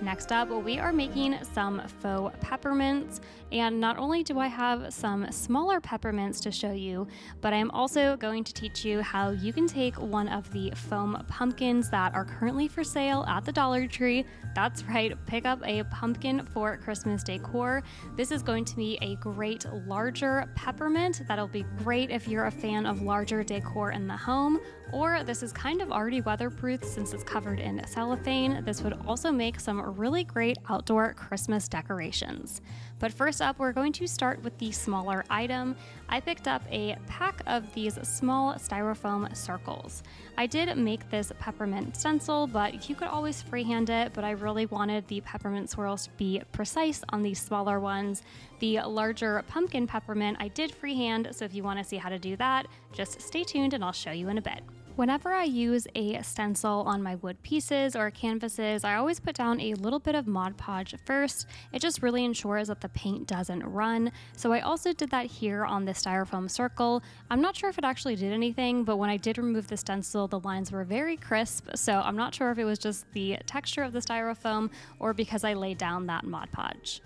Next up, we are making some faux peppermints, and not only do I have some smaller peppermints to show you, but I'm also going to teach you how you can take one of the foam pumpkins that are currently for sale at the Dollar Tree. That's right, pick up a pumpkin for Christmas decor. This is going to be a great larger peppermint that'll be great if you're a fan of larger decor in the home, or this is kind of already weatherproof since it's covered in cellophane. This would also make some really great outdoor Christmas decorations. But first up, we're going to start with the smaller item. I picked up a pack of these small styrofoam circles. I did make this peppermint stencil, but you could always freehand it, but I really wanted the peppermint swirls to be precise on these smaller ones. The larger pumpkin peppermint I did freehand, so if you want to see how to do that, just stay tuned and I'll show you in a bit. Whenever I use a stencil on my wood pieces or canvases, I always put down a little bit of Mod Podge first. It just really ensures that the paint doesn't run. So I also did that here on the styrofoam circle. I'm not sure if it actually did anything, but when I did remove the stencil, the lines were very crisp. So I'm not sure if it was just the texture of the styrofoam or because I laid down that Mod Podge.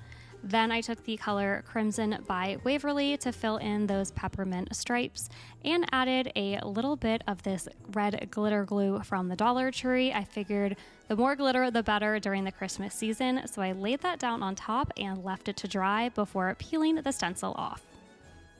Then I took the color Crimson by Waverly to fill in those peppermint stripes and added a little bit of this red glitter glue from the Dollar Tree. I figured the more glitter, the better during the Christmas season, so I laid that down on top and left it to dry before peeling the stencil off.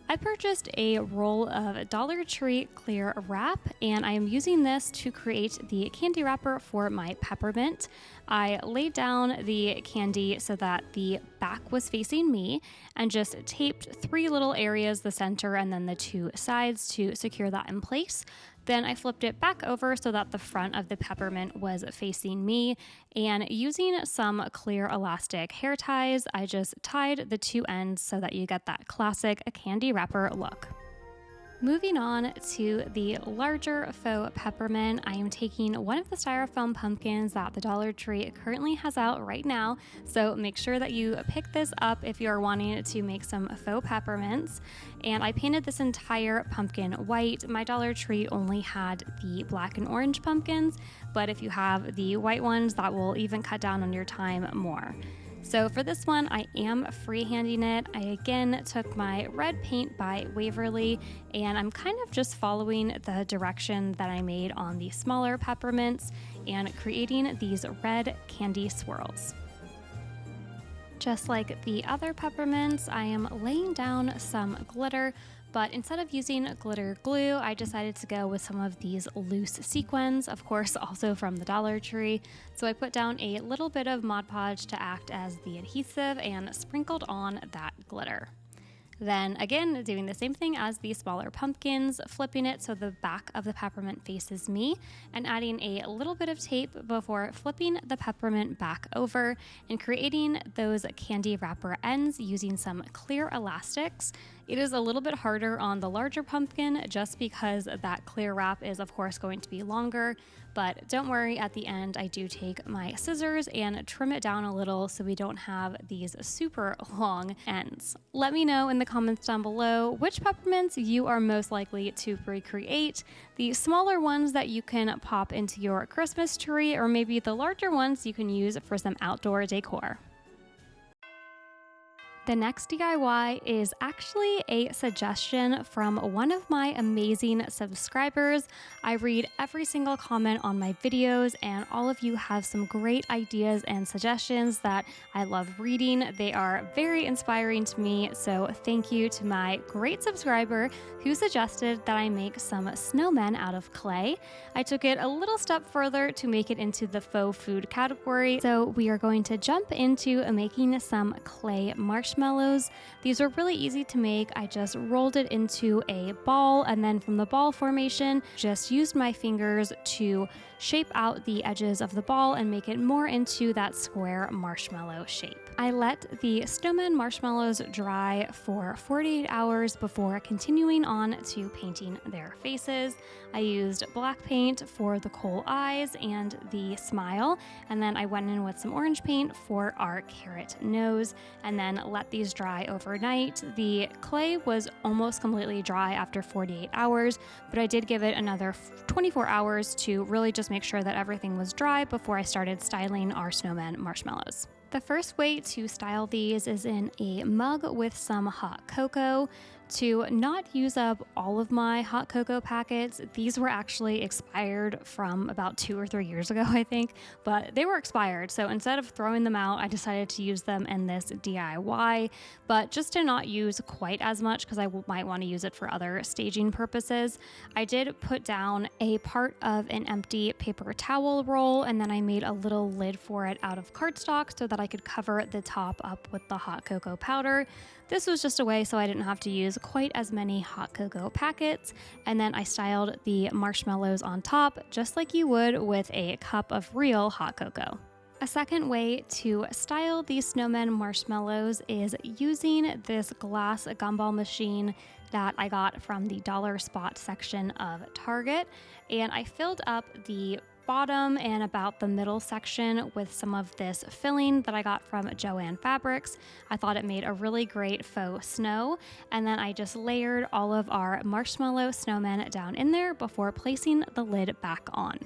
I purchased a roll of Dollar Tree clear wrap, and I am using this to create the candy wrapper for my peppermint. I laid down the candy so that the back was facing me and just taped 3 little areas, the center and then the 2 sides, to secure that in place. Then I flipped it back over so that the front of the peppermint was facing me, and using some clear elastic hair ties, I just tied the 2 ends so that you get that classic candy wrapper look. Moving on to the larger faux peppermint, I am taking one of the styrofoam pumpkins that the Dollar Tree currently has out right now, so make sure that you pick this up if you're wanting to make some faux peppermints. And I painted this entire pumpkin white. My Dollar Tree only had the black and orange pumpkins, but if you have the white ones, that will even cut down on your time more. So for this one, I am freehanding it. I again took my red paint by Waverly, and I'm kind of just following the direction that I made on the smaller peppermints and creating these red candy swirls. Just like the other peppermints, I am laying down some glitter, but instead of using glitter glue, I decided to go with some of these loose sequins, of course also from the Dollar Tree. So I put down a little bit of Mod Podge to act as the adhesive and sprinkled on that glitter. Then again, doing the same thing as the smaller pumpkins, flipping it so the back of the peppermint faces me, and adding a little bit of tape before flipping the peppermint back over and creating those candy wrapper ends using some clear elastics. It is a little bit harder on the larger pumpkin just because that clear wrap is of course going to be longer, but don't worry, at the end I do take my scissors and trim it down a little so we don't have these super long ends. Let me know in the comments down below which peppermints you are most likely to recreate, the smaller ones that you can pop into your Christmas tree, or maybe the larger ones you can use for some outdoor decor. The next DIY is actually a suggestion from one of my amazing subscribers. I read every single comment on my videos, and all of you have some great ideas and suggestions that I love reading. They are very inspiring to me, so thank you to my great subscriber who suggested that I make some snowmen out of clay. I took it a little step further to make it into the faux food category, so we are going to jump into making some clay marshmallows marshmallows. These were really easy to make. I just rolled it into a ball, and then from the ball formation, just used my fingers to shape out the edges of the ball and make it more into that square marshmallow shape. I let the snowman marshmallows dry for 48 hours before continuing on to painting their faces. I used black paint for the coal eyes and the smile, and then I went in with some orange paint for our carrot nose, and then let these dry overnight. The clay was almost completely dry after 48 hours, but I did give it another 24 hours to really just make sure that everything was dry before I started styling our snowman marshmallows. The first way to style these is in a mug with some hot cocoa. To not use up all of my hot cocoa packets, these were actually expired from about 2 or 3 years ago, I think, but they were expired. So instead of throwing them out, I decided to use them in this DIY, but just to not use quite as much because I might want to use it for other staging purposes, I did put down a part of an empty paper towel roll, and then I made a little lid for it out of cardstock so that I could cover the top up with the hot cocoa powder. This was just a way so I didn't have to use quite as many hot cocoa packets, and then I styled the marshmallows on top just like you would with a cup of real hot cocoa. A second way to style these snowman marshmallows is using this glass gumball machine that I got from the dollar spot section of Target, and I filled up the bottom and about the middle section with some of this filling that I got from Joann Fabrics. I thought it made a really great faux snow, and then I just layered all of our marshmallow snowmen down in there before placing the lid back on.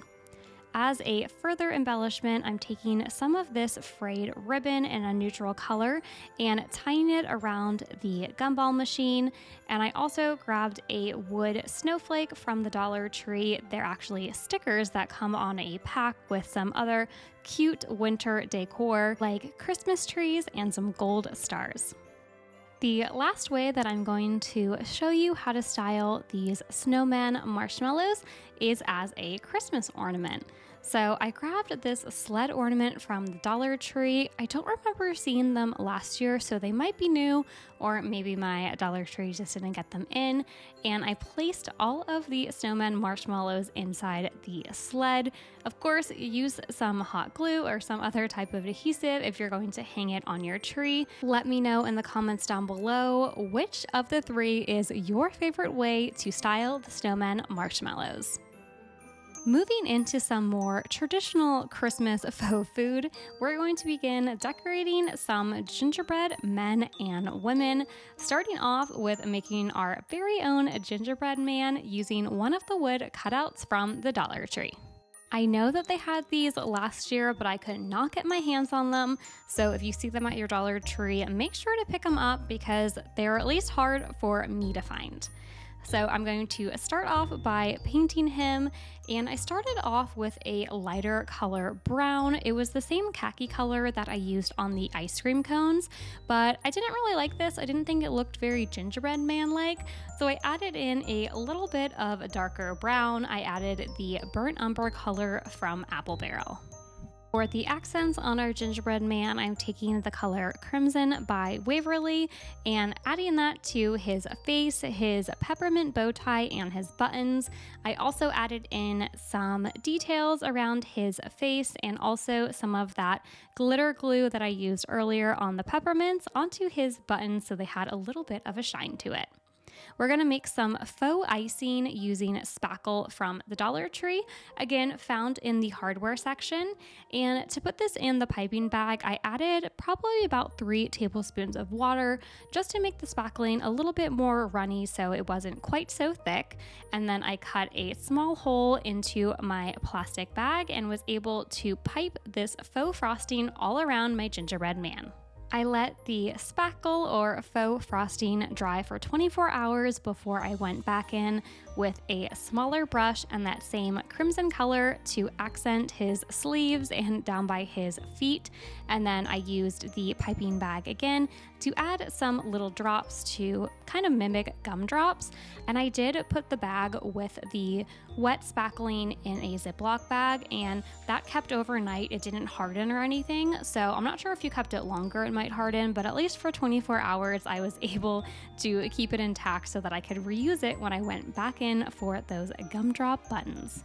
As a further embellishment, I'm taking some of this frayed ribbon in a neutral color and tying it around the gumball machine. And I also grabbed a wood snowflake from the Dollar Tree. They're actually stickers that come on a pack with some other cute winter decor like Christmas trees and some gold stars. The last way that I'm going to show you how to style these snowman marshmallows is as a Christmas ornament. So I grabbed this sled ornament from the Dollar Tree. I don't remember seeing them last year, so they might be new, or maybe my Dollar Tree just didn't get them in. And I placed all of the snowman marshmallows inside the sled. Of course, use some hot glue or some other type of adhesive if you're going to hang it on your tree. Let me know in the comments down below which of the three is your favorite way to style the snowman marshmallows. Moving into some more traditional Christmas faux food, we're going to begin decorating some gingerbread men and women, starting off with making our very own gingerbread man using one of the wood cutouts from the Dollar Tree. I know that they had these last year, but I could not get my hands on them. So if you see them at your Dollar Tree, make sure to pick them up because they're at least hard for me to find. So I'm going to start off by painting him, and I started off with a lighter color brown. It was the same khaki color that I used on the ice cream cones, but I didn't really like this. I didn't think it looked very gingerbread man-like, so I added in a little bit of a darker brown. I added the burnt umber color from Apple Barrel. For the accents on our gingerbread man, I'm taking the color Crimson by Waverly and adding that to his face, his peppermint bow tie, and his buttons. I also added in some details around his face and also some of that glitter glue that I used earlier on the peppermints onto his buttons so they had a little bit of a shine to it. We're going to make some faux icing using spackle from the Dollar Tree, again found in the hardware section. And to put this in the piping bag, I added probably about 3 tablespoons of water just to make the spackling a little bit more runny so it wasn't quite so thick. And then I cut a small hole into my plastic bag and was able to pipe this faux frosting all around my gingerbread man. I let the spackle or faux frosting dry for 24 hours before I went back in with a smaller brush and that same crimson color to accent his sleeves and down by his feet. And then I used the piping bag again to add some little drops to kind of mimic gumdrops. And I did put the bag with the wet spackling in a Ziploc bag, and that kept overnight. It didn't harden or anything. So I'm not sure if you kept it longer, it might harden, but at least for 24 hours, I was able to keep it intact so that I could reuse it when I went back in for those gumdrop buttons.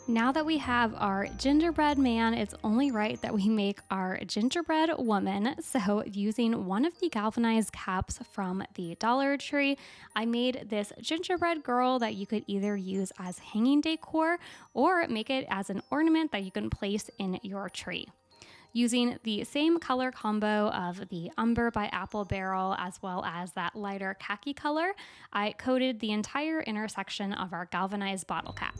Now that we have our gingerbread man, it's only right that we make our gingerbread woman. So using one of the galvanized caps from the Dollar Tree, I made this gingerbread girl that you could either use as hanging decor or make it as an ornament that you can place in your tree. Using the same color combo of the umber by Apple Barrel as well as that lighter khaki color, I coated the entire intersection of our galvanized bottle cap.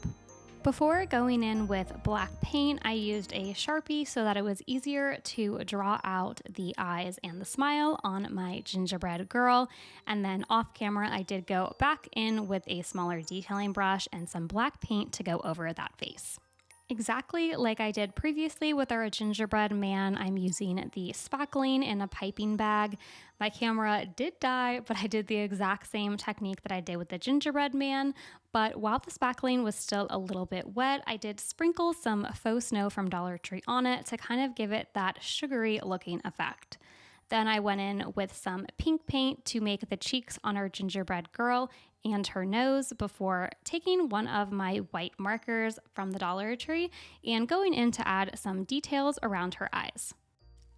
Before going in with black paint, I used a Sharpie so that it was easier to draw out the eyes and the smile on my gingerbread girl. And then off camera, I did go back in with a smaller detailing brush and some black paint to go over that face. Exactly like I did previously with our gingerbread man, I'm using the spackling in a piping bag. My camera did die, but I did the exact same technique that I did with the gingerbread man. But while the spackling was still a little bit wet, I did sprinkle some faux snow from Dollar Tree on it to kind of give it that sugary looking effect. Then I went in with some pink paint to make the cheeks on our gingerbread girl and her nose before taking one of my white markers from the Dollar Tree and going in to add some details around her eyes.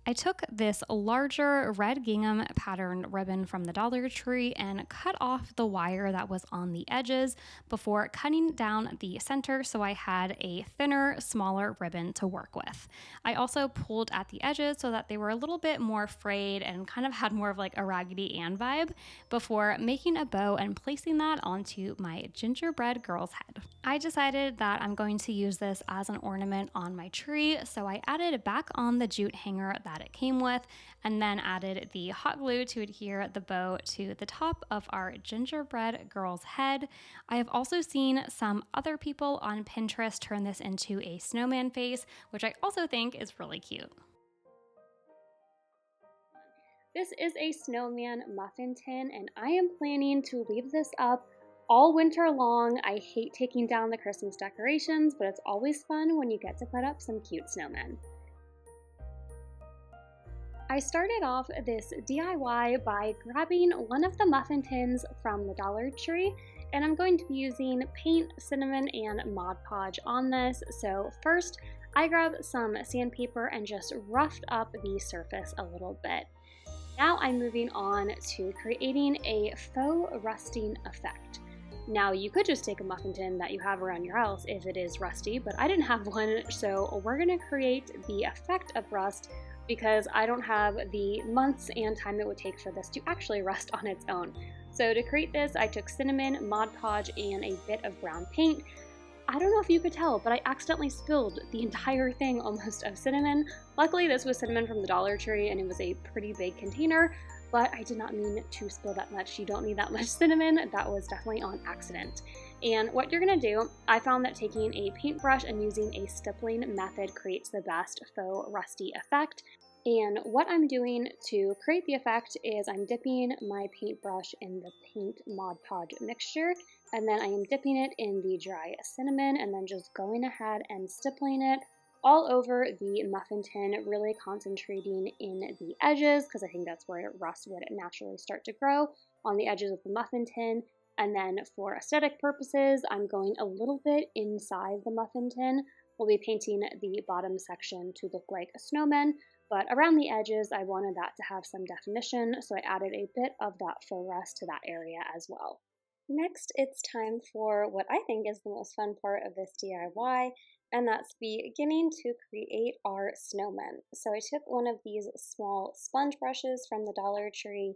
I took this larger red gingham pattern ribbon from the Dollar Tree and cut off the wire that was on the edges before cutting down the center so I had a thinner, smaller ribbon to work with. I also pulled at the edges so that they were a little bit more frayed and kind of had more of like a Raggedy Ann vibe before making a bow and placing that onto my gingerbread girl's head. I decided that I'm going to use this as an ornament on my tree, so I added back on the jute hanger that it came with, and then added the hot glue to adhere the bow to the top of our gingerbread girl's head. I have also seen some other people on Pinterest turn this into a snowman face, which I also think is really cute. This is a snowman muffin tin, and I am planning to leave this up all winter long. I hate taking down the Christmas decorations, but it's always fun when you get to put up some cute snowmen. I started off this DIY by grabbing one of the muffin tins from the Dollar Tree, and I'm going to be using paint, cinnamon, and Mod Podge on this. So first, I grabbed some sandpaper and just roughed up the surface a little bit. Now I'm moving on to creating a faux rusting effect. Now you could just take a muffin tin that you have around your house if it is rusty, but I didn't have one, so we're gonna create the effect of rust because I don't have the months and time it would take for this to actually rust on its own. So to create this, I took cinnamon, Mod Podge, and a bit of brown paint. I don't know if you could tell, but I accidentally spilled the entire thing almost of cinnamon. Luckily, this was cinnamon from the Dollar Tree and it was a pretty big container, but I did not mean to spill that much. You don't need that much cinnamon. That was definitely on accident. And what you're gonna do, I found that taking a paintbrush and using a stippling method creates the best faux rusty effect. And what I'm doing to create the effect is I'm dipping my paintbrush in the paint Mod Podge mixture, and then I am dipping it in the dry cinnamon and then just going ahead and stippling it all over the muffin tin, really concentrating in the edges because I think that's where rust would naturally start to grow, on the edges of the muffin tin. And then for aesthetic purposes, I'm going a little bit inside the muffin tin. We'll be painting the bottom section to look like a snowman, but around the edges, I wanted that to have some definition, so I added a bit of that faux rust to that area as well. Next, it's time for what I think is the most fun part of this DIY, and that's beginning to create our snowmen. So I took one of these small sponge brushes from the Dollar Tree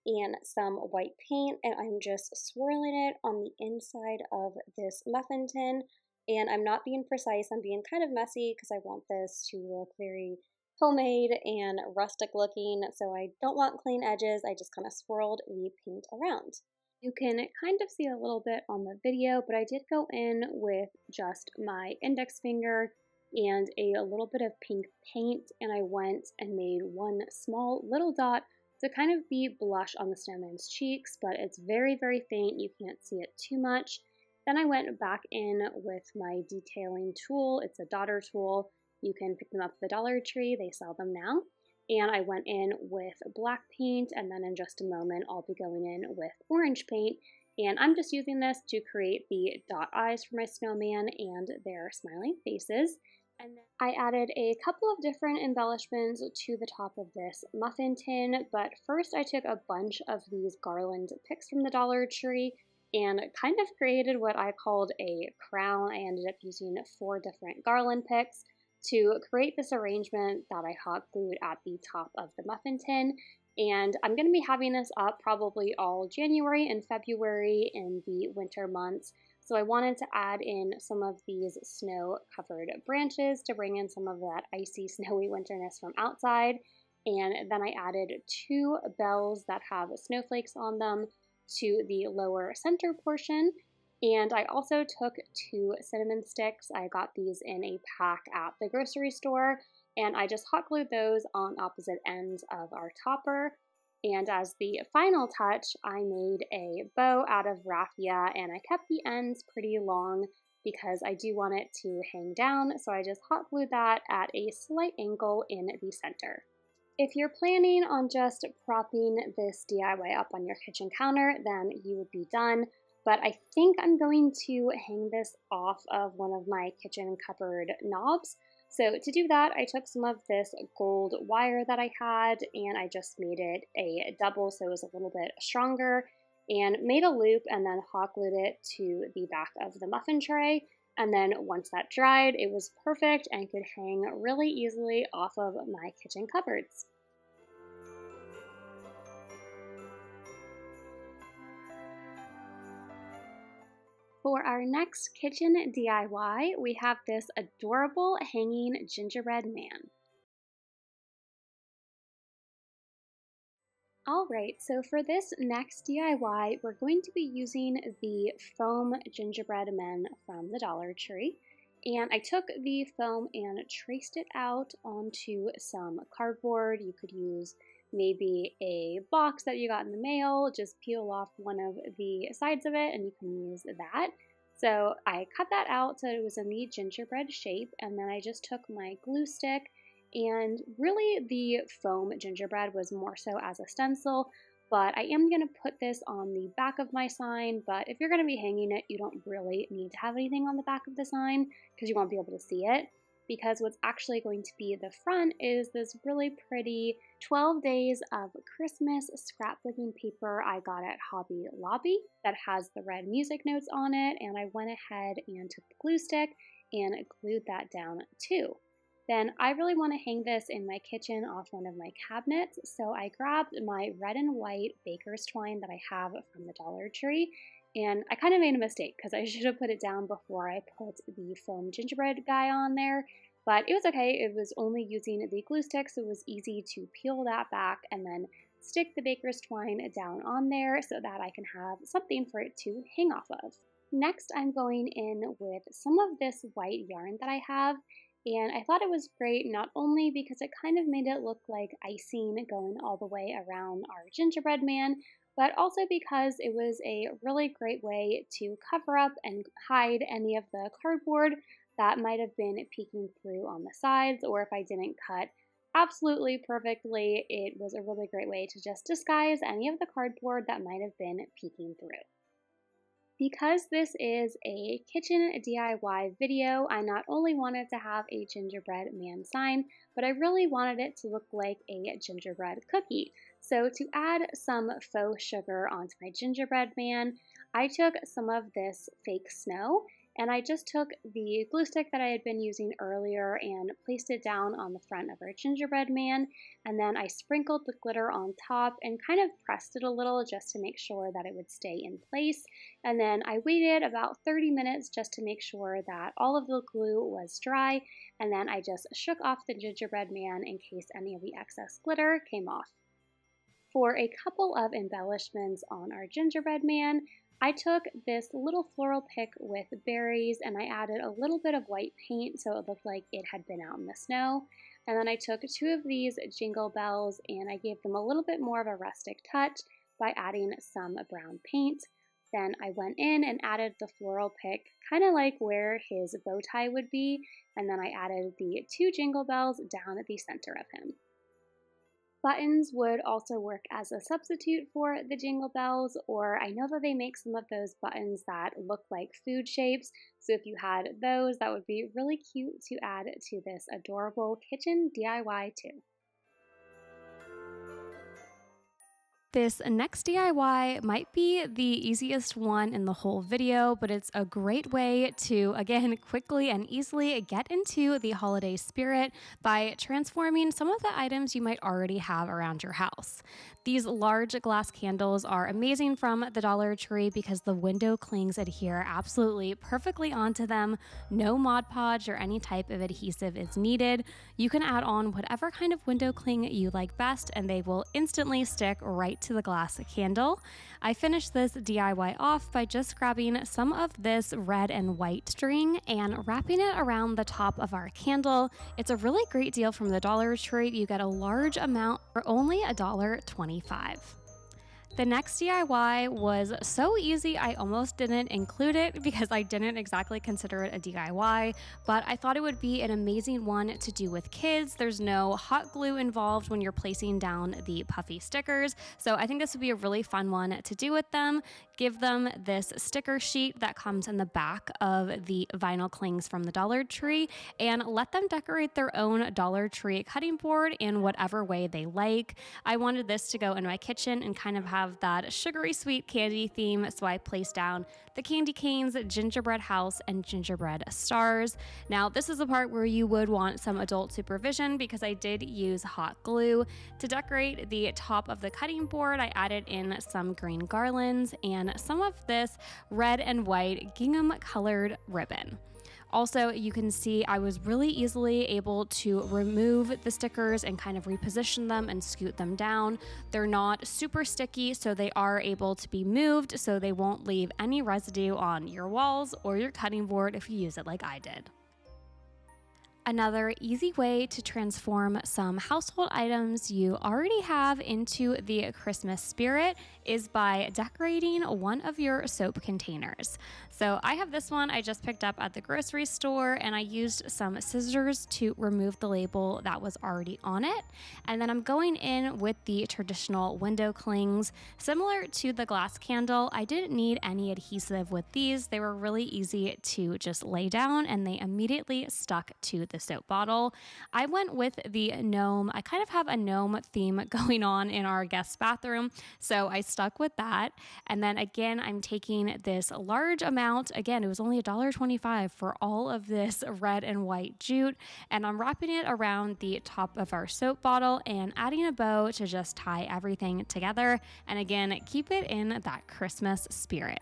and some white paint, and I'm just swirling it on the inside of this muffin tin. And I'm not being precise, I'm being kind of messy because I want this to look very homemade and rustic looking, so I don't want clean edges. I just kind of swirled the paint around. You can kind of see a little bit on the video, but I did go in with just my index finger and a little bit of pink paint, and I went and made one small little dot to kind of be blush on the snowman's cheeks, but it's very, very faint. You can't see it too much. Then I went back in with my detailing tool. It's a daughter tool. You can pick them up at the Dollar Tree. They sell them now. And I went in with black paint, and then in just a moment I'll be going in with orange paint. And I'm just using this to create the dot eyes for my snowman and their smiling faces. And then I added a couple of different embellishments to the top of this muffin tin, but first I took a bunch of these garland picks from the Dollar Tree and kind of created what I called a crown. I ended up using 4 different garland picks to create this arrangement that I hot glued at the top of the muffin tin. And I'm going to be having this up probably all January and February in the winter months. So I wanted to add in some of these snow-covered branches to bring in some of that icy, snowy winterness from outside. And then I added 2 bells that have snowflakes on them to the lower center portion. And I also took 2 cinnamon sticks. I got these in a pack at the grocery store, and I just hot glued those on opposite ends of our topper. And as the final touch, I made a bow out of raffia, and I kept the ends pretty long because I do want it to hang down, so I just hot glued that at a slight angle in the center. If you're planning on just propping this DIY up on your kitchen counter, then you would be done. But I think I'm going to hang this off of one of my kitchen cupboard knobs. So to do that, I took some of this gold wire that I had and I just made it a double so it was a little bit stronger, and made a loop and then hot glued it to the back of the muffin tray. And then once that dried, it was perfect and could hang really easily off of my kitchen cupboards. For our next kitchen DIY, we have this adorable hanging gingerbread man. Alright, so for this next DIY, we're going to be using the foam gingerbread men from the Dollar Tree. And I took the foam and traced it out onto some cardboard. You could use maybe a box that you got in the mail, just peel off one of the sides of it and you can use that. So I cut that out so it was in the gingerbread shape, and then I just took my glue stick, and really the foam gingerbread was more so as a stencil, but I am going to put this on the back of my sign. But if you're going to be hanging it, you don't really need to have anything on the back of the sign because you won't be able to see it. Because what's actually going to be the front is this really pretty 12 Days of Christmas scrapbooking paper I got at Hobby Lobby that has the red music notes on it, and I went ahead and took the glue stick and glued that down too. Then I really want to hang this in my kitchen off one of my cabinets, so I grabbed my red and white baker's twine that I have from the Dollar Tree, and I kind of made a mistake because I should have put it down before I put the foam gingerbread guy on there, but it was okay. It was only using the glue stick, so it was easy to peel that back and then stick the baker's twine down on there so that I can have something for it to hang off of. Next, I'm going in with some of this white yarn that I have, and I thought it was great not only because it kind of made it look like icing going all the way around our gingerbread man, but also because it was a really great way to cover up and hide any of the cardboard that might have been peeking through on the sides, or if I didn't cut absolutely perfectly, it was a really great way to just disguise any of the cardboard that might have been peeking through. Because this is a kitchen DIY video, I not only wanted to have a gingerbread man sign, but I really wanted it to look like a gingerbread cookie. So to add some faux sugar onto my gingerbread man, I took some of this fake snow And I just took the glue stick that I had been using earlier and placed it down on the front of our gingerbread man. And then I sprinkled the glitter on top and kind of pressed it a little just to make sure that it would stay in place. And then I waited about 30 minutes just to make sure that all of the glue was dry. And then I just shook off the gingerbread man in case any of the excess glitter came off. For a couple of embellishments on our gingerbread man, I took this little floral pick with berries and I added a little bit of white paint so it looked like it had been out in the snow. And then I took 2 of these jingle bells and I gave them a little bit more of a rustic touch by adding some brown paint. Then I went in and added the floral pick, kind of like where his bow tie would be, and then I added the 2 jingle bells down at the center of him. Buttons would also work as a substitute for the jingle bells, or I know that they make some of those buttons that look like food shapes, so if you had those, that would be really cute to add to this adorable kitchen DIY too. This next DIY might be the easiest one in the whole video, but it's a great way to, again, quickly and easily get into the holiday spirit by transforming some of the items you might already have around your house. These large glass candles are amazing from the Dollar Tree because the window clings adhere absolutely perfectly onto them. No Mod Podge or any type of adhesive is needed. You can add on whatever kind of window cling you like best and they will instantly stick right to the glass candle. I finished this DIY off by just grabbing some of this red and white string and wrapping it around the top of our candle. It's a really great deal from the Dollar Tree. You get a large amount for only $1.25. The next DIY was so easy I almost didn't include it because I didn't exactly consider it a DIY, but I thought it would be an amazing one to do with kids. There's no hot glue involved when you're placing down the puffy stickers, so I think this would be a really fun one to do with them. Give them this sticker sheet that comes in the back of the vinyl clings from the Dollar Tree and let them decorate their own Dollar Tree cutting board in whatever way they like. I wanted this to go in my kitchen and kind of have that sugary sweet candy theme, so I placed down the candy canes, gingerbread house, and gingerbread stars. Now, this is the part where you would want some adult supervision because I did use hot glue. To decorate the top of the cutting board, I added in some green garlands and some of this red and white gingham colored ribbon. Also, you can see I was really easily able to remove the stickers and kind of reposition them and scoot them down. They're not super sticky, so they are able to be moved so they won't leave any residue on your walls or your cutting board if you use it like I did. Another easy way to transform some household items you already have into the Christmas spirit is by decorating one of your soap containers. So I have this one I just picked up at the grocery store and I used some scissors to remove the label that was already on it. And then I'm going in with the traditional window clings. Similar to the glass candle, I didn't need any adhesive with these. They were really easy to just lay down and they immediately stuck to the soap bottle. I went with the gnome. I kind of have a gnome theme going on in our guest bathroom, so I stuck with that. And then again, I'm taking this large amount. Again, it was only $1.25 for all of this red and white jute, and I'm wrapping it around the top of our soap bottle and adding a bow to just tie everything together. And again, keep it in that Christmas spirit.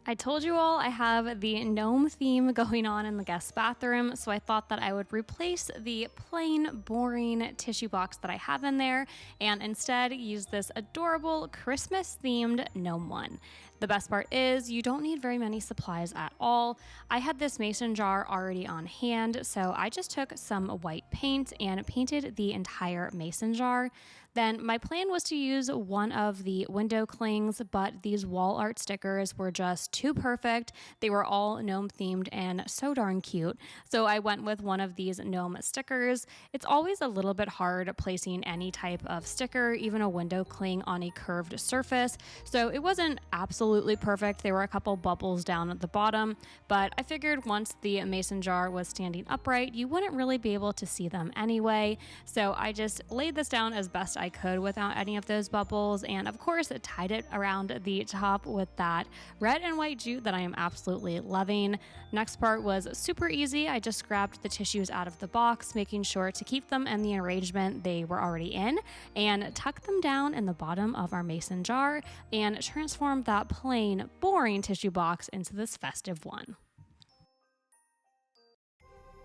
I told you all I have the gnome theme going on in the guest bathroom, so I thought that I would replace the plain, boring tissue box that I have in there and instead use this adorable Christmas-themed gnome one. The best part is you don't need very many supplies at all. I had this mason jar already on hand, so I just took some white paint and painted the entire mason jar. Then my plan was to use one of the window clings, but these wall art stickers were just too perfect. They were all gnome themed and so darn cute. So I went with one of these gnome stickers. It's always a little bit hard placing any type of sticker, even a window cling, on a curved surface. So it wasn't absolutely perfect. There were a couple bubbles down at the bottom, but I figured once the mason jar was standing upright, you wouldn't really be able to see them anyway. So I just laid this down as best I I could without any of those bubbles, and of course it tied it around the top with that red and white jute that I am absolutely loving. Next part was super easy. I just grabbed the tissues out of the box, making sure to keep them in the arrangement they were already in, and tuck them down in the bottom of our mason jar and transform that plain, boring tissue box into this festive one.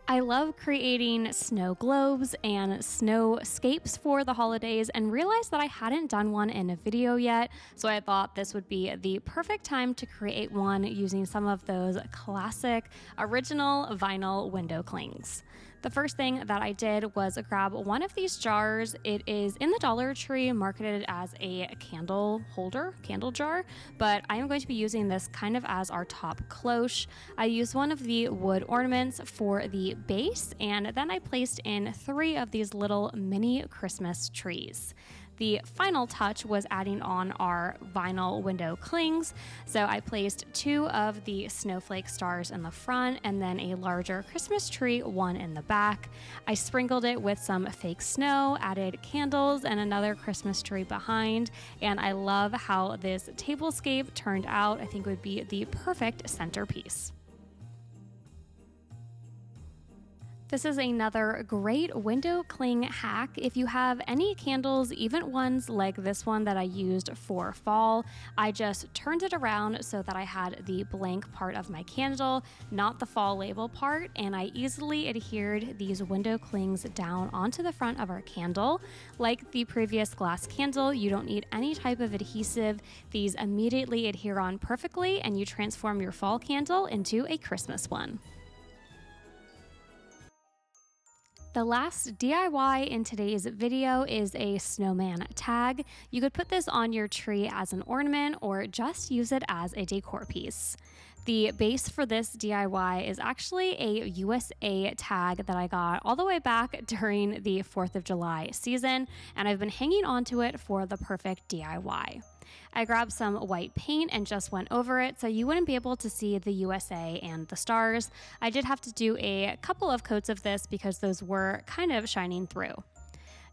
I love creating snow globes and snowscapes for the holidays and realized that I hadn't done one in a video yet, so I thought this would be the perfect time to create one using some of those classic original vinyl window clings. The first thing that I did was grab one of these jars. It is in the Dollar Tree, marketed as a candle holder, candle jar, but I am going to be using this kind of as our top cloche. I used one of the wood ornaments for the base, and then I placed in 3 of these little mini Christmas trees. The final touch was adding on our vinyl window clings. So I placed 2 of the snowflake stars in the front and then a larger Christmas tree, one in the back. I sprinkled it with some fake snow, added candles and another Christmas tree behind. And I love how this tablescape turned out. I think it would be the perfect centerpiece. This is another great window cling hack. If you have any candles, even ones like this one that I used for fall, I just turned it around so that I had the blank part of my candle, not the fall label part, and I easily adhered these window clings down onto the front of our candle. Like the previous glass candle, you don't need any type of adhesive. These immediately adhere on perfectly, and you transform your fall candle into a Christmas one. The last DIY in today's video is a snowman tag. You could put this on your tree as an ornament or just use it as a decor piece. The base for this DIY is actually a USA tag that I got all the way back during the 4th of July season, and I've been hanging on to it for the perfect DIY. I grabbed some white paint and just went over it so you wouldn't be able to see the USA and the stars. I did have to do a couple of coats of this because those were kind of shining through.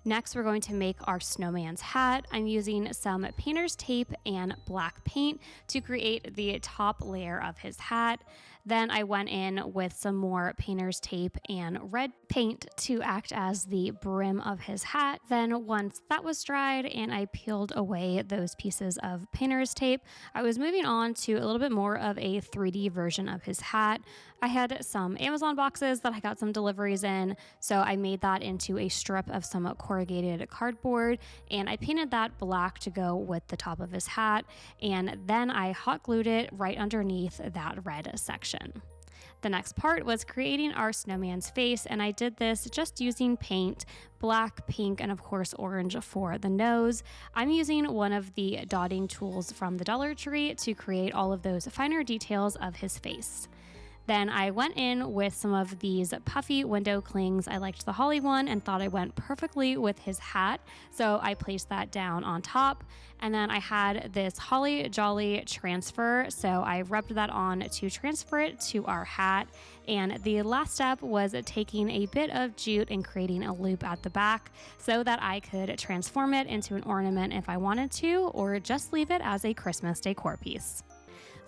Next, we're going to make our snowman's hat. I'm using some painter's tape and black paint to create the top layer of his hat. Then I went in with some more painter's tape and red paint to act as the brim of his hat. Then once that was dried and I peeled away those pieces of painter's tape, I was moving on to a little bit more of a 3D version of his hat. I had some Amazon boxes that I got some deliveries in, so I made that into a strip of some corrugated cardboard, and I painted that black to go with the top of his hat, and then I hot glued it right underneath that red section. The next part was creating our snowman's face, and I did this just using paint, black, pink, and of course orange for the nose. I'm using one of the dotting tools from the Dollar Tree to create all of those finer details of his face. Then I went in with some of these puffy window clings. I liked the holly one and thought it went perfectly with his hat, so I placed that down on top. And then I had this holly jolly transfer, so I rubbed that on to transfer it to our hat. And the last step was taking a bit of jute and creating a loop at the back so that I could transform it into an ornament if I wanted to, or just leave it as a Christmas decor piece.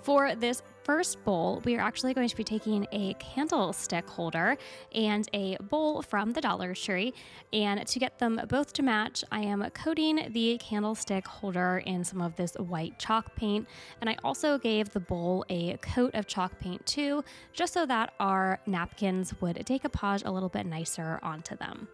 For this first bowl, we are actually going to be taking a candlestick holder and a bowl from the Dollar Tree, and to get them both to match, I am coating the candlestick holder in some of this white chalk paint, and I also gave the bowl a coat of chalk paint too, just so that our napkins would decoupage a little bit nicer onto them.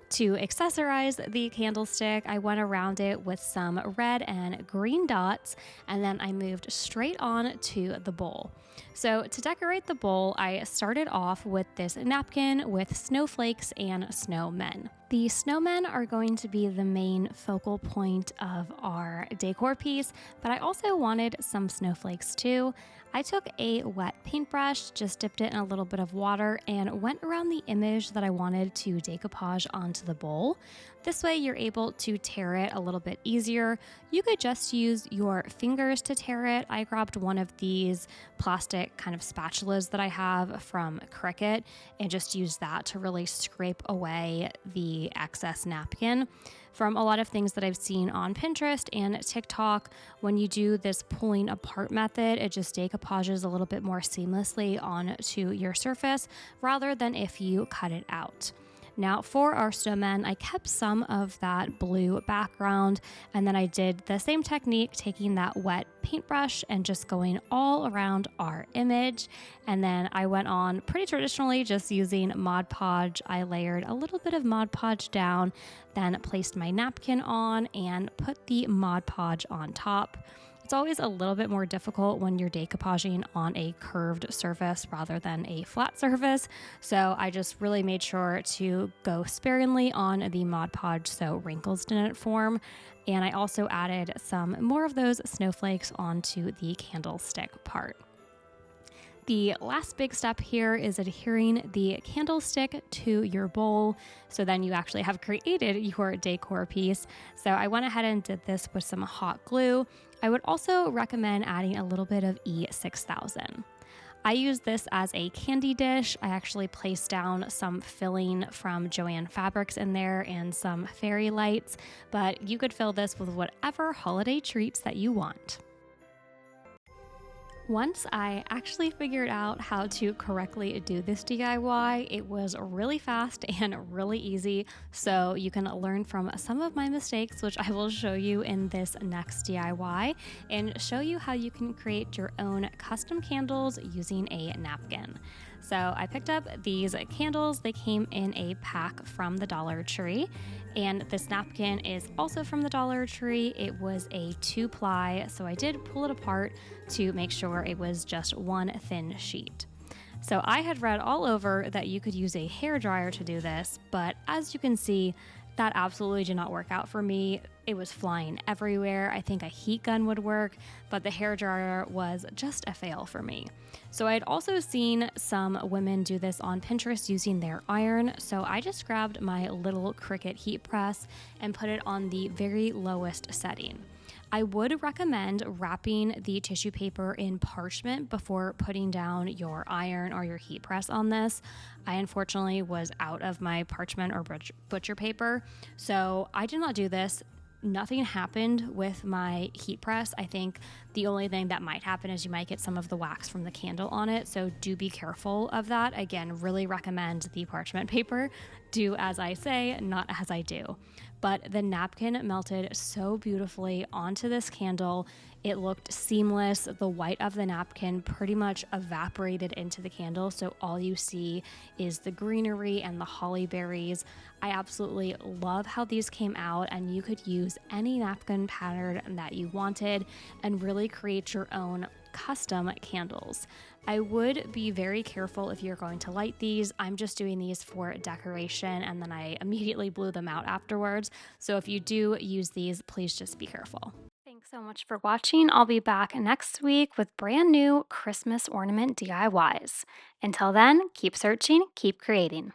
To accessorize the candlestick, I went around it with some red and green dots, and then I moved straight on to the bowl. So to decorate the bowl, I started off with this napkin with snowflakes and snowmen. The snowmen are going to be the main focal point of our decor piece, but I also wanted some snowflakes too. I took a wet paintbrush, just dipped it in a little bit of water, and went around the image that I wanted to decoupage onto the bowl. This way you're able to tear it a little bit easier. You could just use your fingers to tear it. I grabbed one of these plastic kind of spatulas that I have from Cricut and just used that to really scrape away the excess napkin. From a lot of things that I've seen on Pinterest and TikTok, when you do this pulling apart method, it just decoupages a little bit more seamlessly onto your surface rather than if you cut it out. Now for our snowman, I kept some of that blue background, and then I did the same technique, taking that wet paintbrush and just going all around our image. And then I went on pretty traditionally, just using Mod Podge. I layered a little bit of Mod Podge down, then placed my napkin on and put the Mod Podge on top. It's always a little bit more difficult when you're decoupaging on a curved surface rather than a flat surface, so I just really made sure to go sparingly on the Mod Podge so wrinkles didn't form, and I also added some more of those snowflakes onto the candlestick part. The last big step here is adhering the candlestick to your bowl, so then you actually have created your decor piece. So I went ahead and did this with some hot glue. I would also recommend adding a little bit of E6000. I use this as a candy dish. I actually placed down some filling from Joann Fabrics in there and some fairy lights, but you could fill this with whatever holiday treats that you want. Once I actually figured out how to correctly do this DIY, it was really fast and really easy, so you can learn from some of my mistakes, which I will show you in this next DIY, and show you how you can create your own custom candles using a napkin. So I picked up these candles. They came in a pack from the Dollar Tree, and this napkin is also from the Dollar Tree. It was a 2-ply, so I did pull it apart to make sure it was just one thin sheet. So I had read all over that you could use a hairdryer to do this, but as you can see, that absolutely did not work out for me. It was flying everywhere. I think a heat gun would work, but the hairdryer was just a fail for me. So I had also seen some women do this on Pinterest using their iron, so I just grabbed my little Cricut heat press and put it on the very lowest setting. I would recommend wrapping the tissue paper in parchment before putting down your iron or your heat press on this. I unfortunately was out of my parchment or butcher paper, so I did not do this. Nothing happened with my heat press. I think the only thing that might happen is you might get some of the wax from the candle on it, so do be careful of that. Again, really recommend the parchment paper. Do as I say, not as I do. But the napkin melted so beautifully onto this candle. It looked seamless. The white of the napkin pretty much evaporated into the candle, so all you see is the greenery and the holly berries. I absolutely love how these came out, and you could use any napkin pattern that you wanted and really create your own custom candles. I would be very careful if you're going to light these. I'm just doing these for decoration, and then I immediately blew them out afterwards. So if you do use these, please just be careful. Thanks so much for watching. I'll be back next week with brand new Christmas ornament DIYs. Until then, keep searching, keep creating.